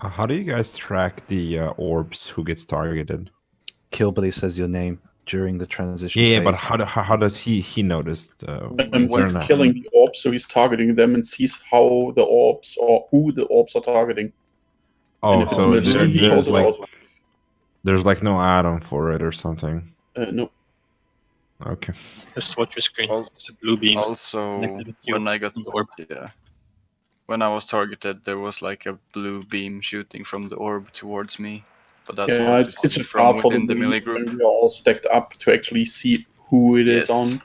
How do you guys track the orbs who gets targeted? Killbilly says your name during the transition Yeah, phase. but how does he notice? And when he's killing the orbs, so he's targeting them and sees how the orbs or who the orbs are targeting. Oh, if it's so military, he calls it out. there's like no add-on for it or something. No. Okay. Just watch your screen. It's a blue beam. Also, when I got the orb. Yeah. When I was targeted, there was like a blue beam shooting from the orb towards me. But that's Yeah, not it's just from hard for within the melee when group. we are all stacked up to actually see who it is on.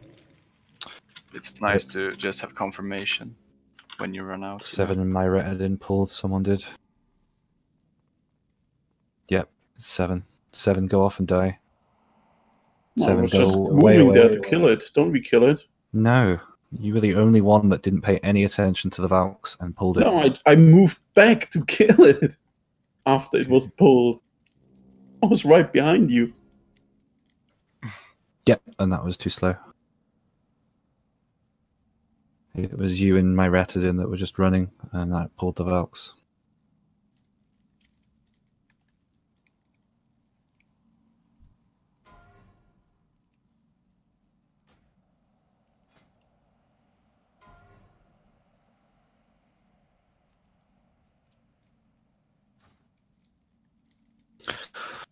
It's nice to just have confirmation when you run out. 7 in my Retadin pulled, someone did. Yep, 7. 7 go off and die. No, I 7 was just go way moving there away. to kill it. Don't we kill it? No, you were the only one that didn't pay any attention to the Valks and pulled it. No, I moved back to kill it after it was pulled. I was right behind you. Yep, and that was too slow. It was you and my Retadin that were just running, and that pulled the Valks.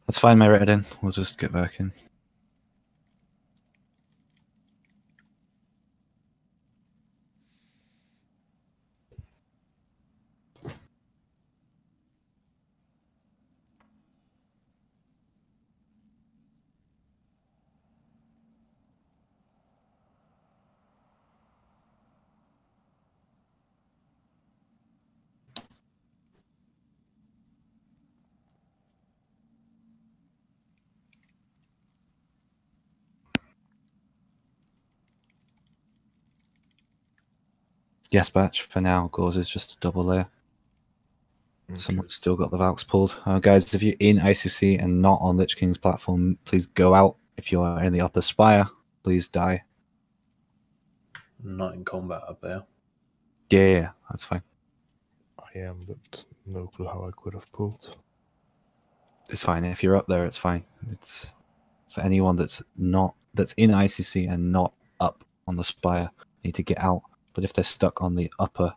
That's fine, my Retadin. We'll just get back in. Yes, batch. For now, Gauze is just a double layer. Okay. Someone's still got the Valks pulled. Guys, if you're in ICC and not on Lich King's platform, please go out. If you are in the upper spire, please die. Not in combat up there. Yeah, that's fine. I am, but no clue how I could have pulled. It's fine. If you're up there, it's fine. It's for anyone that's in ICC and not up on the spire, need to get out. But if they're stuck on the upper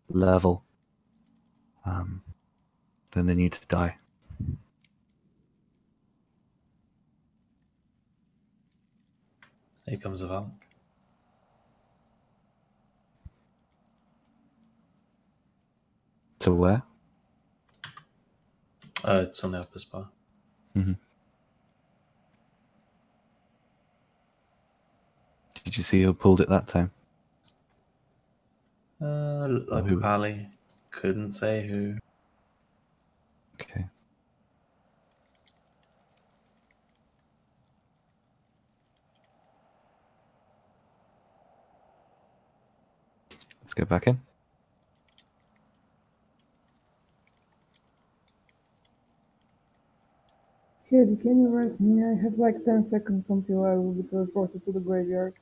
level, then they need to die. Here comes a Valk. To where? It's on the upper spot. Mm-hmm. Did you see who pulled it that time? Looked like who? Pally. Couldn't say who. Okay. Let's go back in. Kid, can you rest me? I have like 10 seconds until I will be teleported to the graveyard.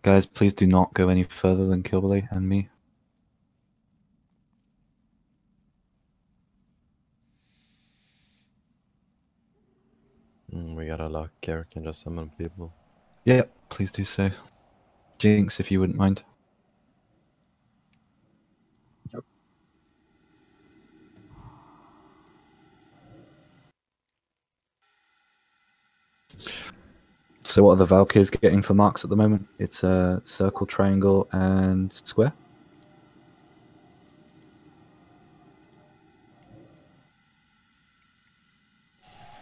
Guys, please do not go any further than Kilberly and me. We got a lock here, can just summon people. Yeah, please do so. Jinx, if you wouldn't mind. Yep. So what are the Valkyries getting for marks at the moment? It's a circle, triangle, and square?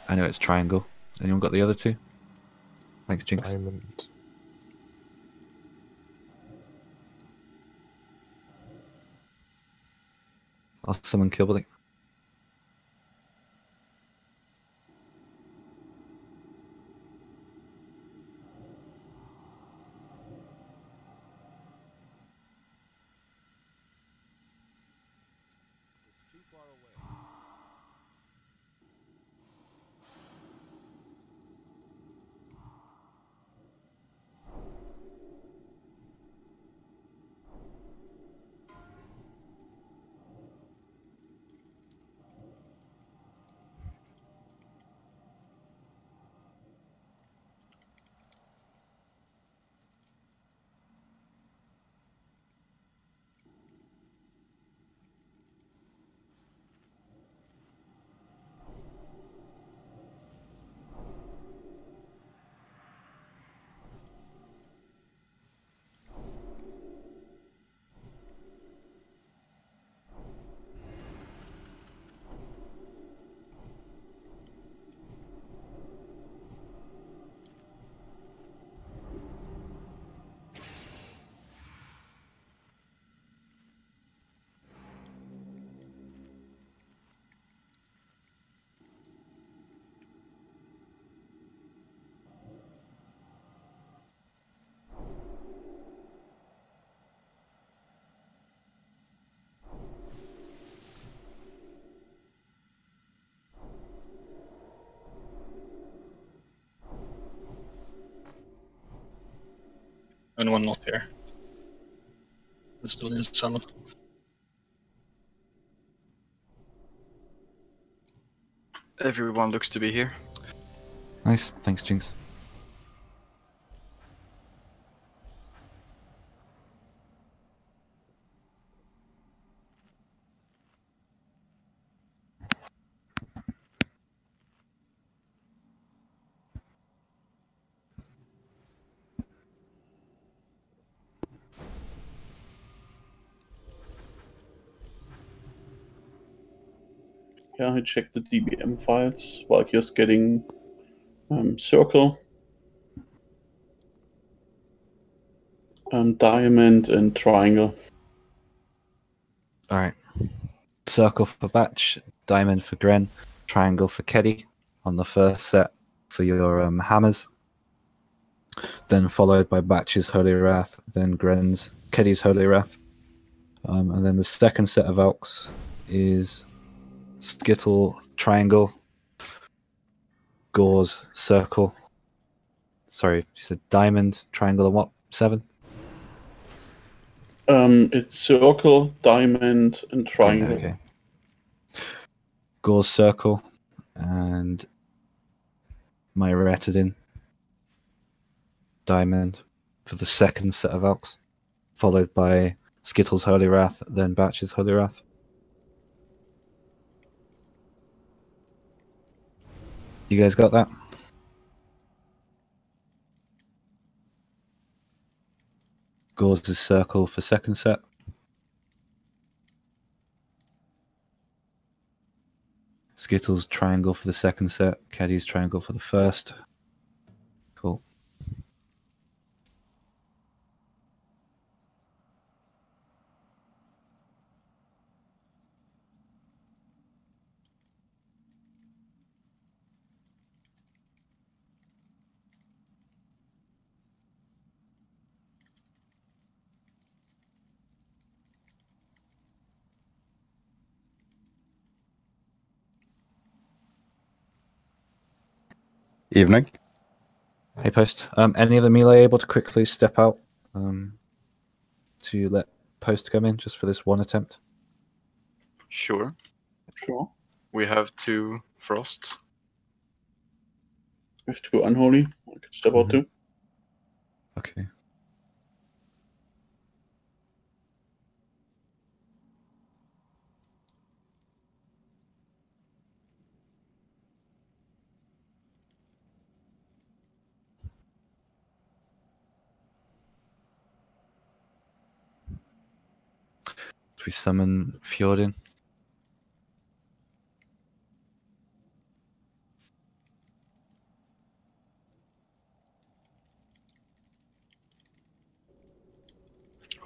I know it's triangle. Anyone got the other two? Thanks, Jinx. Diamond. I'll summon Kilberly. Too far away. Anyone not here? They still need to summon. Everyone looks to be here. Nice, thanks, Jinx. Yeah, I checked the DBM files while just getting circle, diamond, and triangle. Alright. Circle for Batch, diamond for Gren, triangle for Keddy on the first set for your hammers. Then followed by Batch's Holy Wrath, then Gren's, Keddy's Holy Wrath. And then the second set of Elks is Skittle, triangle, Gauze, circle. Sorry, you said diamond, triangle, and what? 7? It's circle, diamond, and triangle. Okay. Gauze, circle, and my Retidin, diamond, for the second set of Elks, followed by Skittles Holy Wrath, then Batch's Holy Wrath. You guys got that? Gauze's circle for second set. Skittles triangle for the second set. Caddy's triangle for the first. Cool. Evening. Hey, Post. Any of the melee able to quickly step out to let Post come in just for this one attempt? Sure. Sure. We have 2 frost. We have 2 unholy. I can step out too. Okay. Do we summon Fjordin?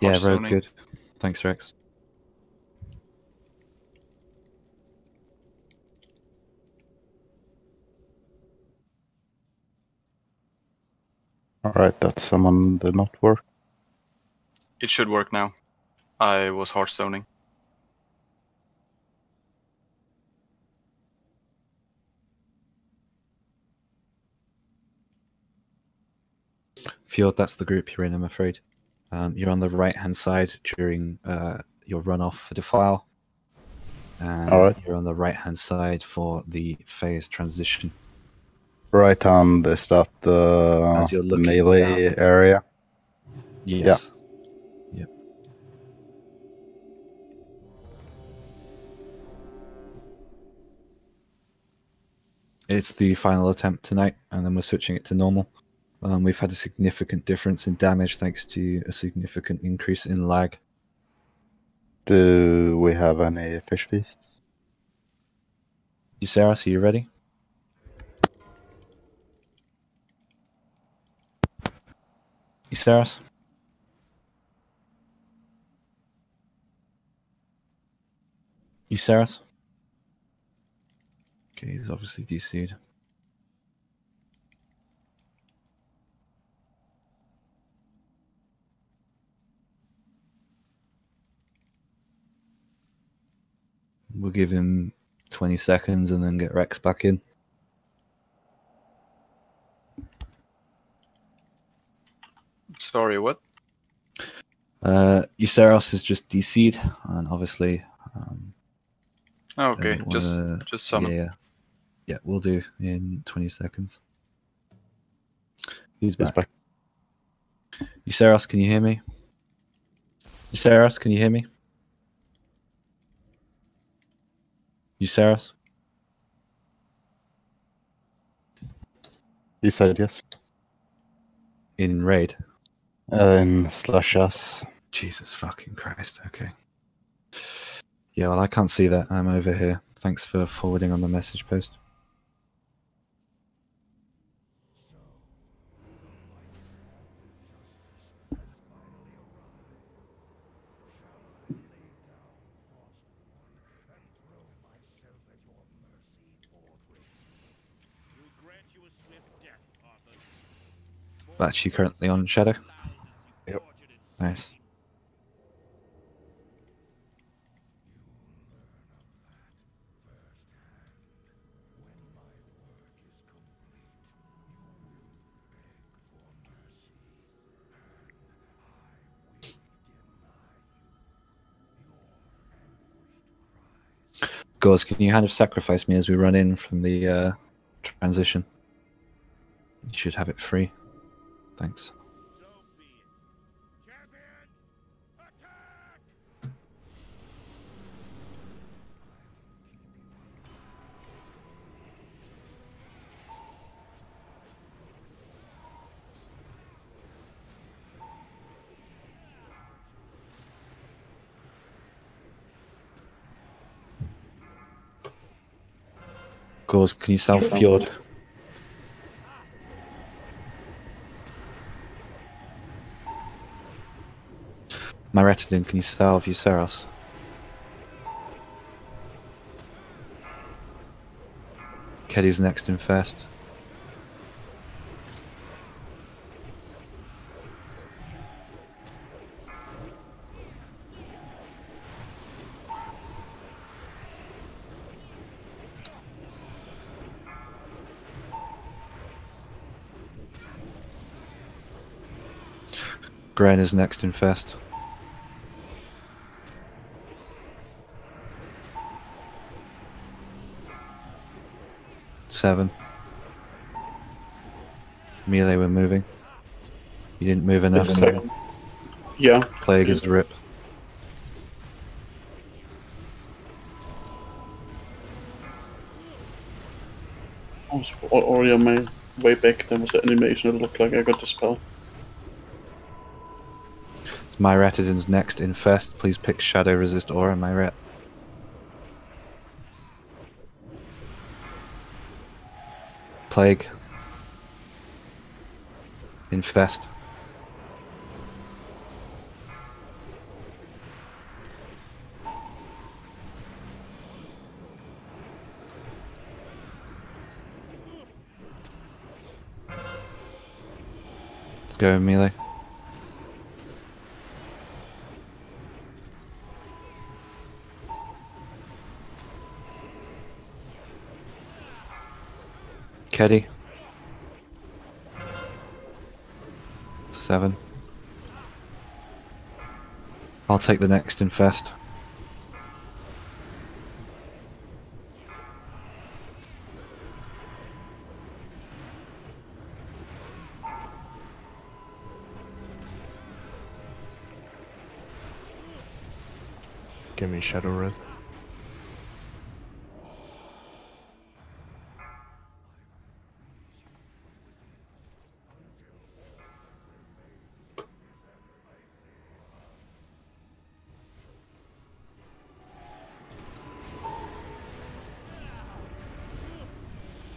Yeah, Rogue, Hearthstoning. good. Thanks, Rex. Alright, that summon did not work. It should work now. I was hearthstoning. Fjord, that's the group you're in, I'm afraid. You're on the right-hand side during your runoff for Defile. And Alright. you're on the right-hand side for the phase transition. Right hand, is that As the you're looking melee down. area? Yes. Yep. It's the final attempt tonight, and then we're switching it to normal. We've had a significant difference in damage thanks to a significant increase in lag. Do we have any fish feasts? Useras, are you ready? Useras? Useras? Okay, he's obviously DC'd. We'll give him 20 seconds and then get Rex back in. Sorry, what? Useras is just DC'd, and obviously... Okay, just summon. Yeah, we'll do in 20 seconds. He's back. Useras, can you hear me? Useras, can you hear me? Useras? He said yes. In raid? In /S. Jesus fucking Christ, okay. Yeah, well, I can't see that. I'm over here. Thanks for forwarding on the message post. That's you currently on Shadow? Yep. Nice. Gauze, can you kind of sacrifice me as we run in from the transition? You should have it free. Thanks. Gauze, can you self Fjord? Myretidin, can you salve Euceros? Keddy's next in first. Gren is next in first. Seven. Melee, we're moving. You didn't move enough. Second. Yeah. Plague is rip. I was already on my way back. There was an animation that looked like I got the spell. It's Myretidin's next in first. Please pick Shadow Resist Aura, Myret. Plague. Infest. Let's go melee. Keddy. 7. I'll take the next infest. Give me Shadow Rest.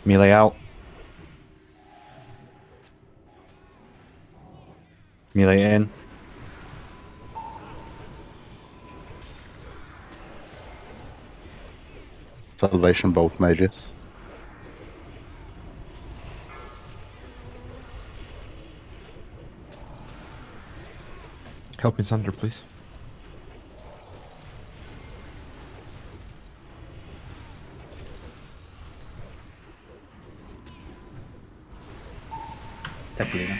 Melee out. Melee in. Salvation both mages. Help me, Sander, please. Tapolina.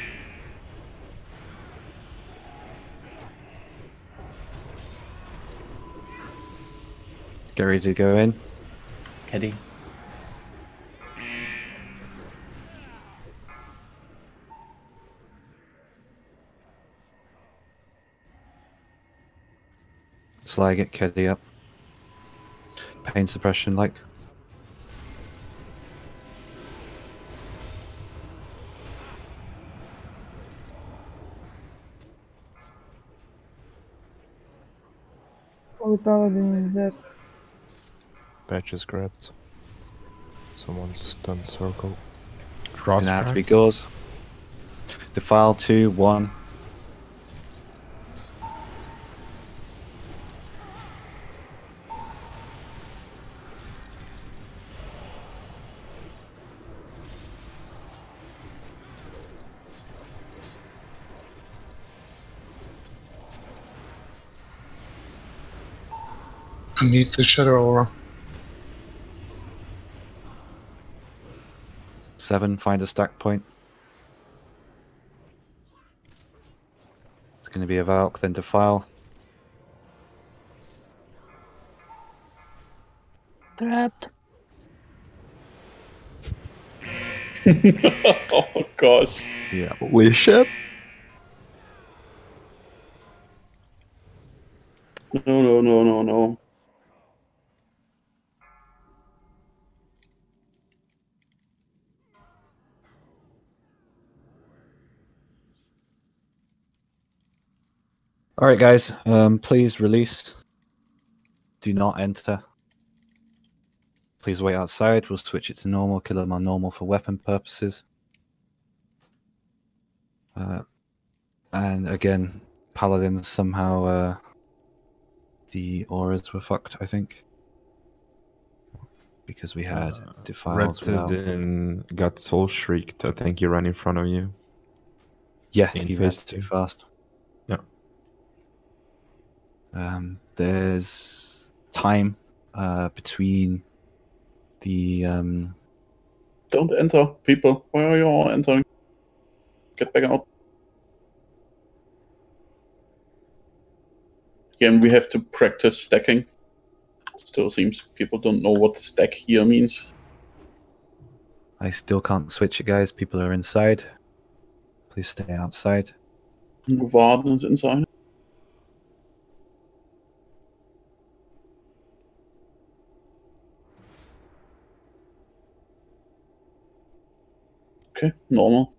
Get ready to go in. Keddy. Slag it, Keddy up. Pain suppression like. Holy Paladin is dead. Patch is grabbed. Someone's done circle. It's gonna have to be Gauze. Defile 2, 1. I need the Shadow Aura. 7, find a stack point. It's going to be a Valk, then Defile. Trapped. Oh gosh. Yeah. Holy shit. No. All right, guys. Please release. Do not enter. Please wait outside. We'll switch it to normal. Kill them on normal for weapon purposes. And again, paladins somehow the auras were fucked. I think because we had defiles without. Got soul shrieked. I think he ran in front of you. Yeah, In he ran phase too two. fast. Yeah. There's time between the Don't enter, people. Why are you all entering? Get back out. Again, we have to practice stacking. Still seems people don't know what stack here means. I still can't switch it, guys. People are inside. Please stay outside. Varden is inside. Okay, normal.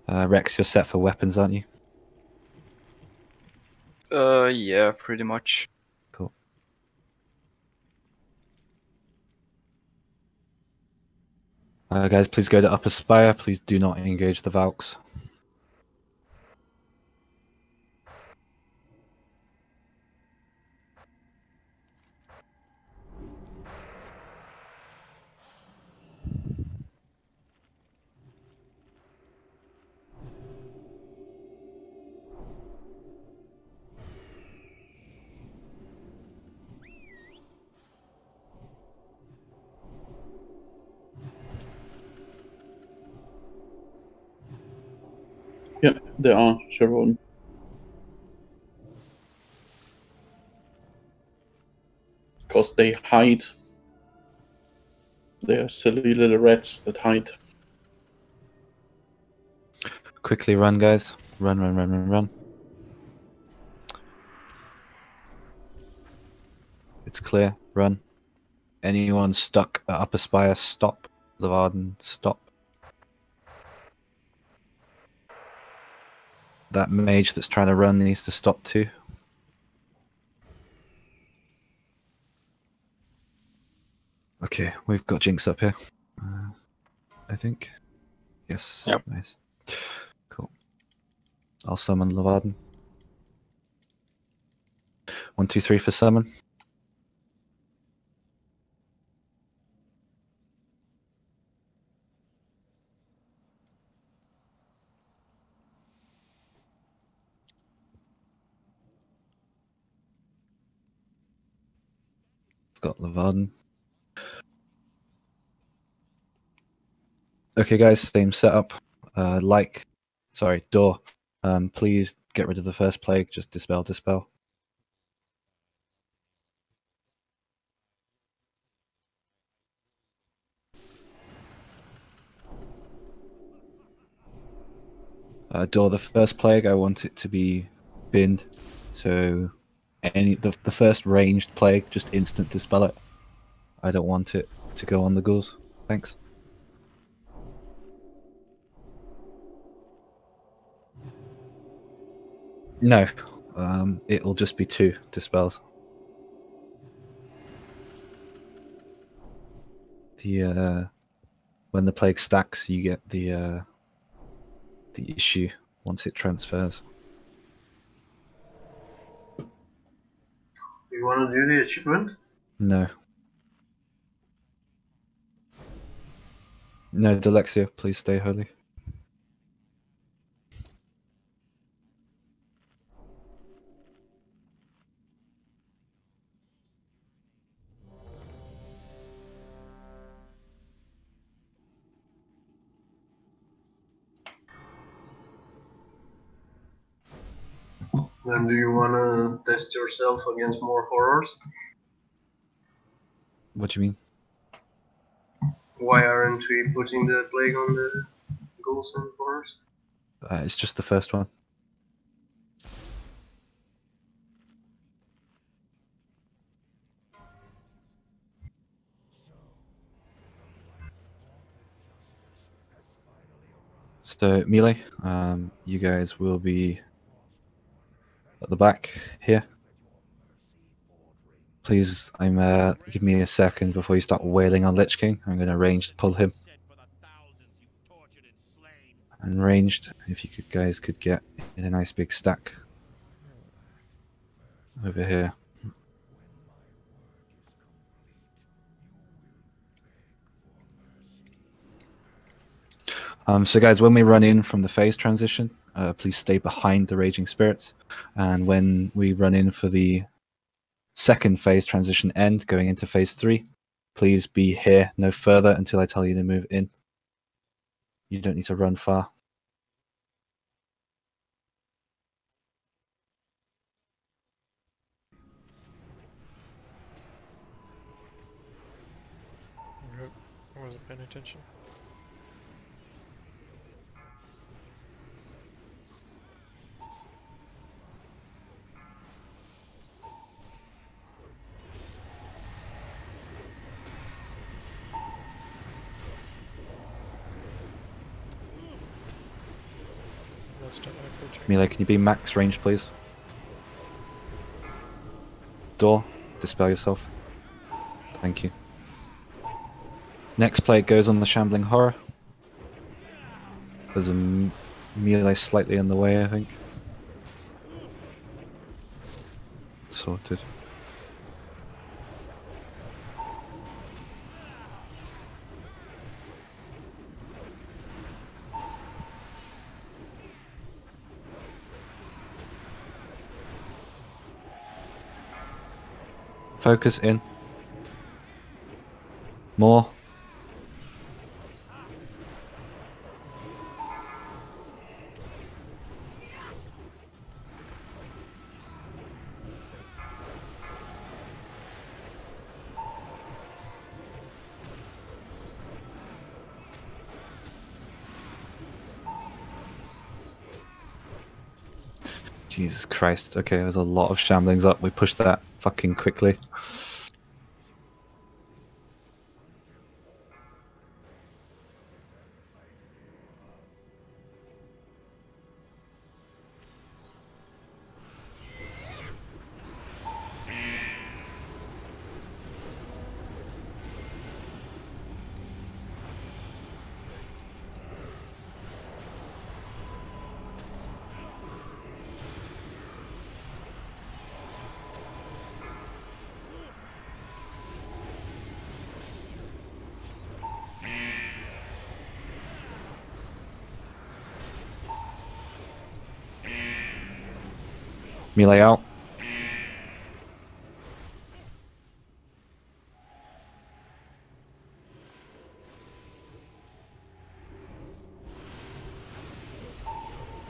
Rex, you're set for weapons, aren't you? Yeah, pretty much. Cool. Guys, please go to Upper Spire. Please do not engage the Valks. Yeah, they are, Sharon. Because they hide. They are silly little rats that hide. Quickly run, guys. Run. It's clear. Run. Anyone stuck at Upper Spire, stop. Levarden, stop. That mage that's trying to run needs to stop too. Okay, we've got Jinx up here. I think. Yes. Yep. Nice. Cool. I'll summon Levarden. 1, 2, 3 for summon. Got Levarden. Okay, guys, same setup. Door. Please get rid of the first plague. Just dispel. Door, the first plague, I want it to be binned. So the first ranged plague, just instant dispel it. I don't want it to go on the ghouls. Thanks. No. It'll just be 2 dispels. When the plague stacks, you get the issue once it transfers. You want to do the achievement? No. No, Delexia, please stay holy. Then do you wanna test yourself against more horrors? What do you mean? Why aren't we putting the plague on the ghouls and horrors? It's just the first one. So melee, you guys will be at the back here. Please, give me a second before you start wailing on Lich King. I'm going to ranged pull him. And ranged, if you guys could get in a nice big stack over here. So guys, when we run in from the phase transition, please stay behind the Raging Spirits. And when we run in for the second phase transition end, going into phase 3, please be here no further until I tell you to move in. You don't need to run far. I wasn't paying attention. Melee, can you be max range, please? Door, dispel yourself. Thank you. Next play goes on the Shambling Horror. There's a melee slightly in the way, I think. Sorted. Focus in. More. Jesus Christ. Okay, there's a lot of shamblings up. We pushed that fucking quickly. Melee out.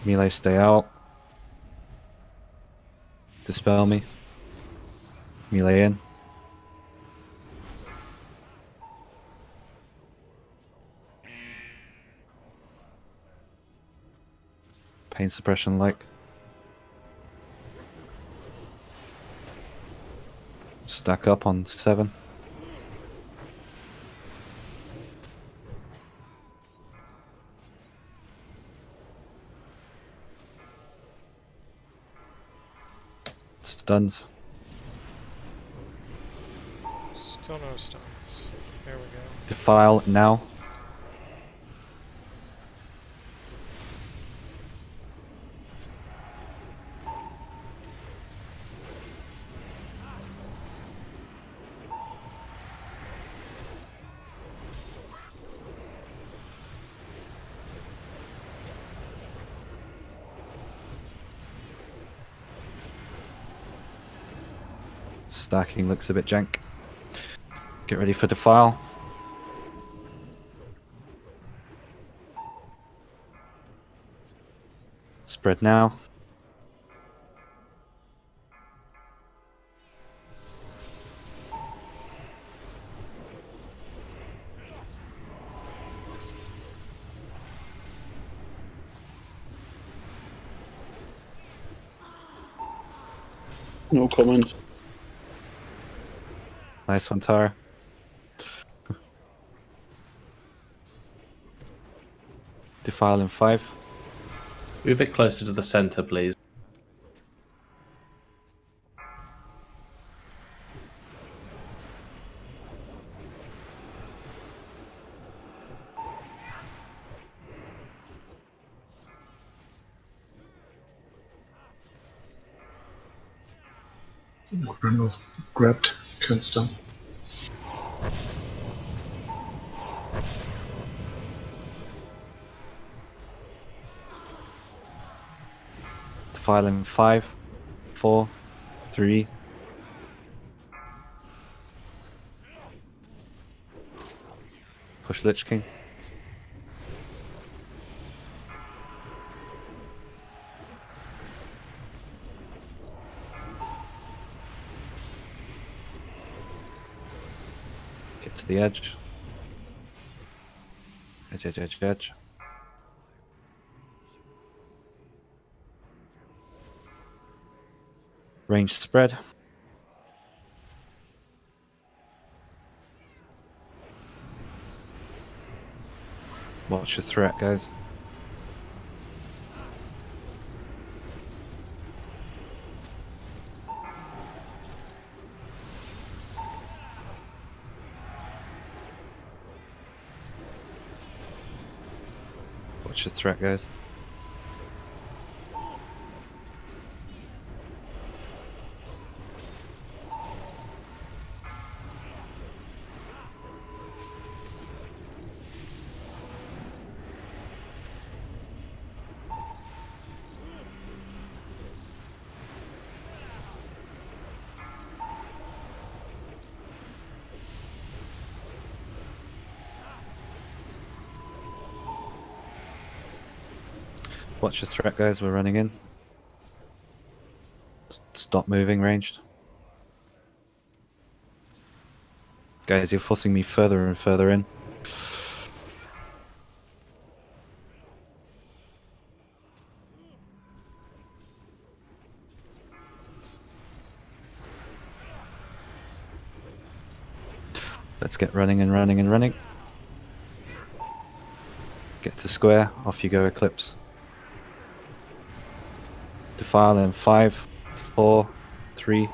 Melee stay out. Dispel me. Melee in. Pain suppression like. Stack up on 7. Stuns. Still no stuns. There we go. Defile now. Stacking looks a bit jank. Get ready for Defile. Spread now. No comment. Nice one, Tara. Defile in 5. Move it closer to the center, please. Bruno grabbed, can't stun. Defile in 5, 4, 3. Push Lich King. Get to the edge. Edge, edge, edge, edge. Range spread. Watch your threat, guys. Watch your threat, guys. Watch your threat, guys. We're running in. Stop moving, ranged. Guys, you're forcing me further and further in. Let's get running and running and running. Get to square. Off you go, Eclipse. Defile in 5, 4, 3.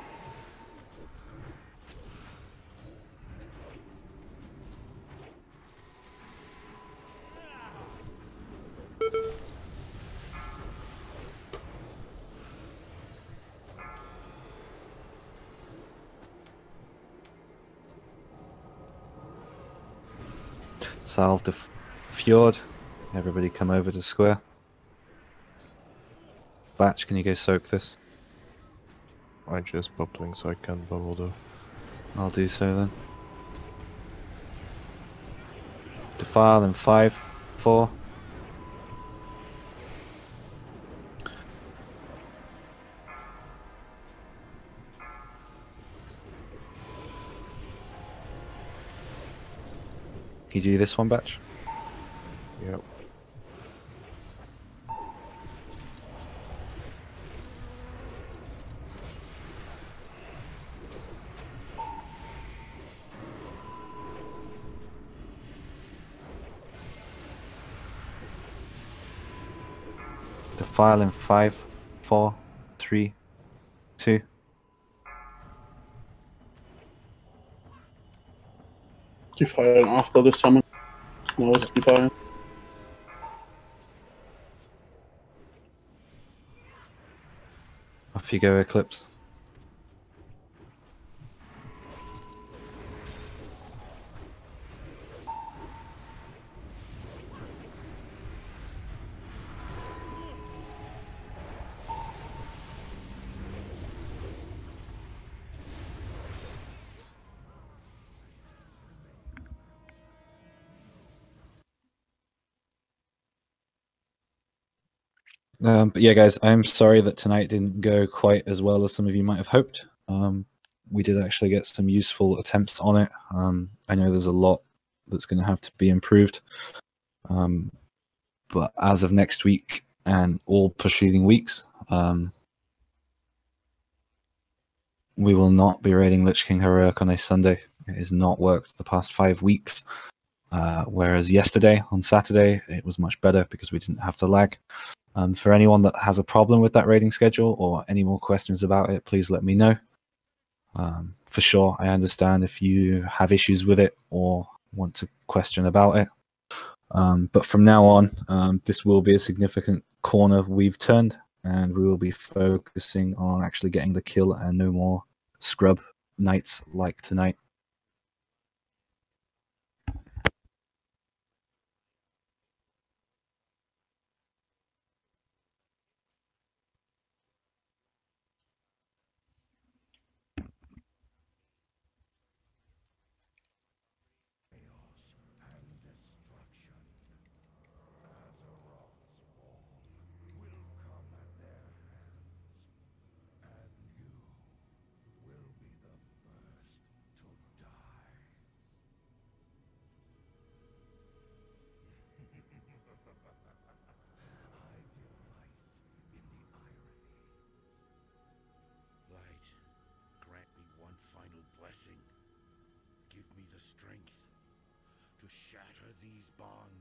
Salve the Fjord. Everybody come over to square. Batch, can you go soak this? I just bubbling, so I can't bubble though. I'll do so then. Defile in 5, 4. Can you do this one, Batch? Yep. Defile in 5, 4, 3, 2. Defile after the summon. Now it's defile. Off you go, Eclipse. But yeah, guys, I'm sorry that tonight didn't go quite as well as some of you might have hoped. We did actually get some useful attempts on it. I know there's a lot that's going to have to be improved. But as of next week and all preceding weeks, we will not be raiding Lich King Heroic on a Sunday. It has not worked the past 5 weeks. Whereas yesterday, on Saturday, it was much better because we didn't have the lag. For anyone that has a problem with that raiding schedule or any more questions about it, please let me know. For sure, I understand if you have issues with it or want to question about it. But from now on, this will be a significant corner we've turned, and we will be focusing on actually getting the kill and no more scrub nights like tonight. Light, grant me one final blessing. Give me the strength to shatter these bonds.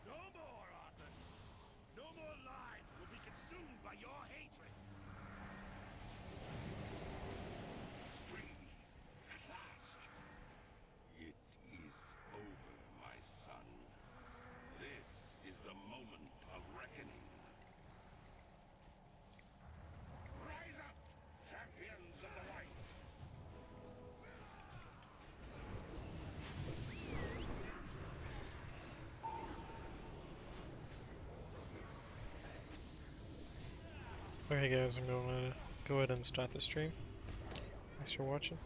No more, Arthur! No more lives will be consumed by your hatred! Breathe, at last. It is over, my son. This is the moment of reckoning. Rise up, champions of the light! Okay guys, I'm going to go ahead and stop the stream. Thanks for watching.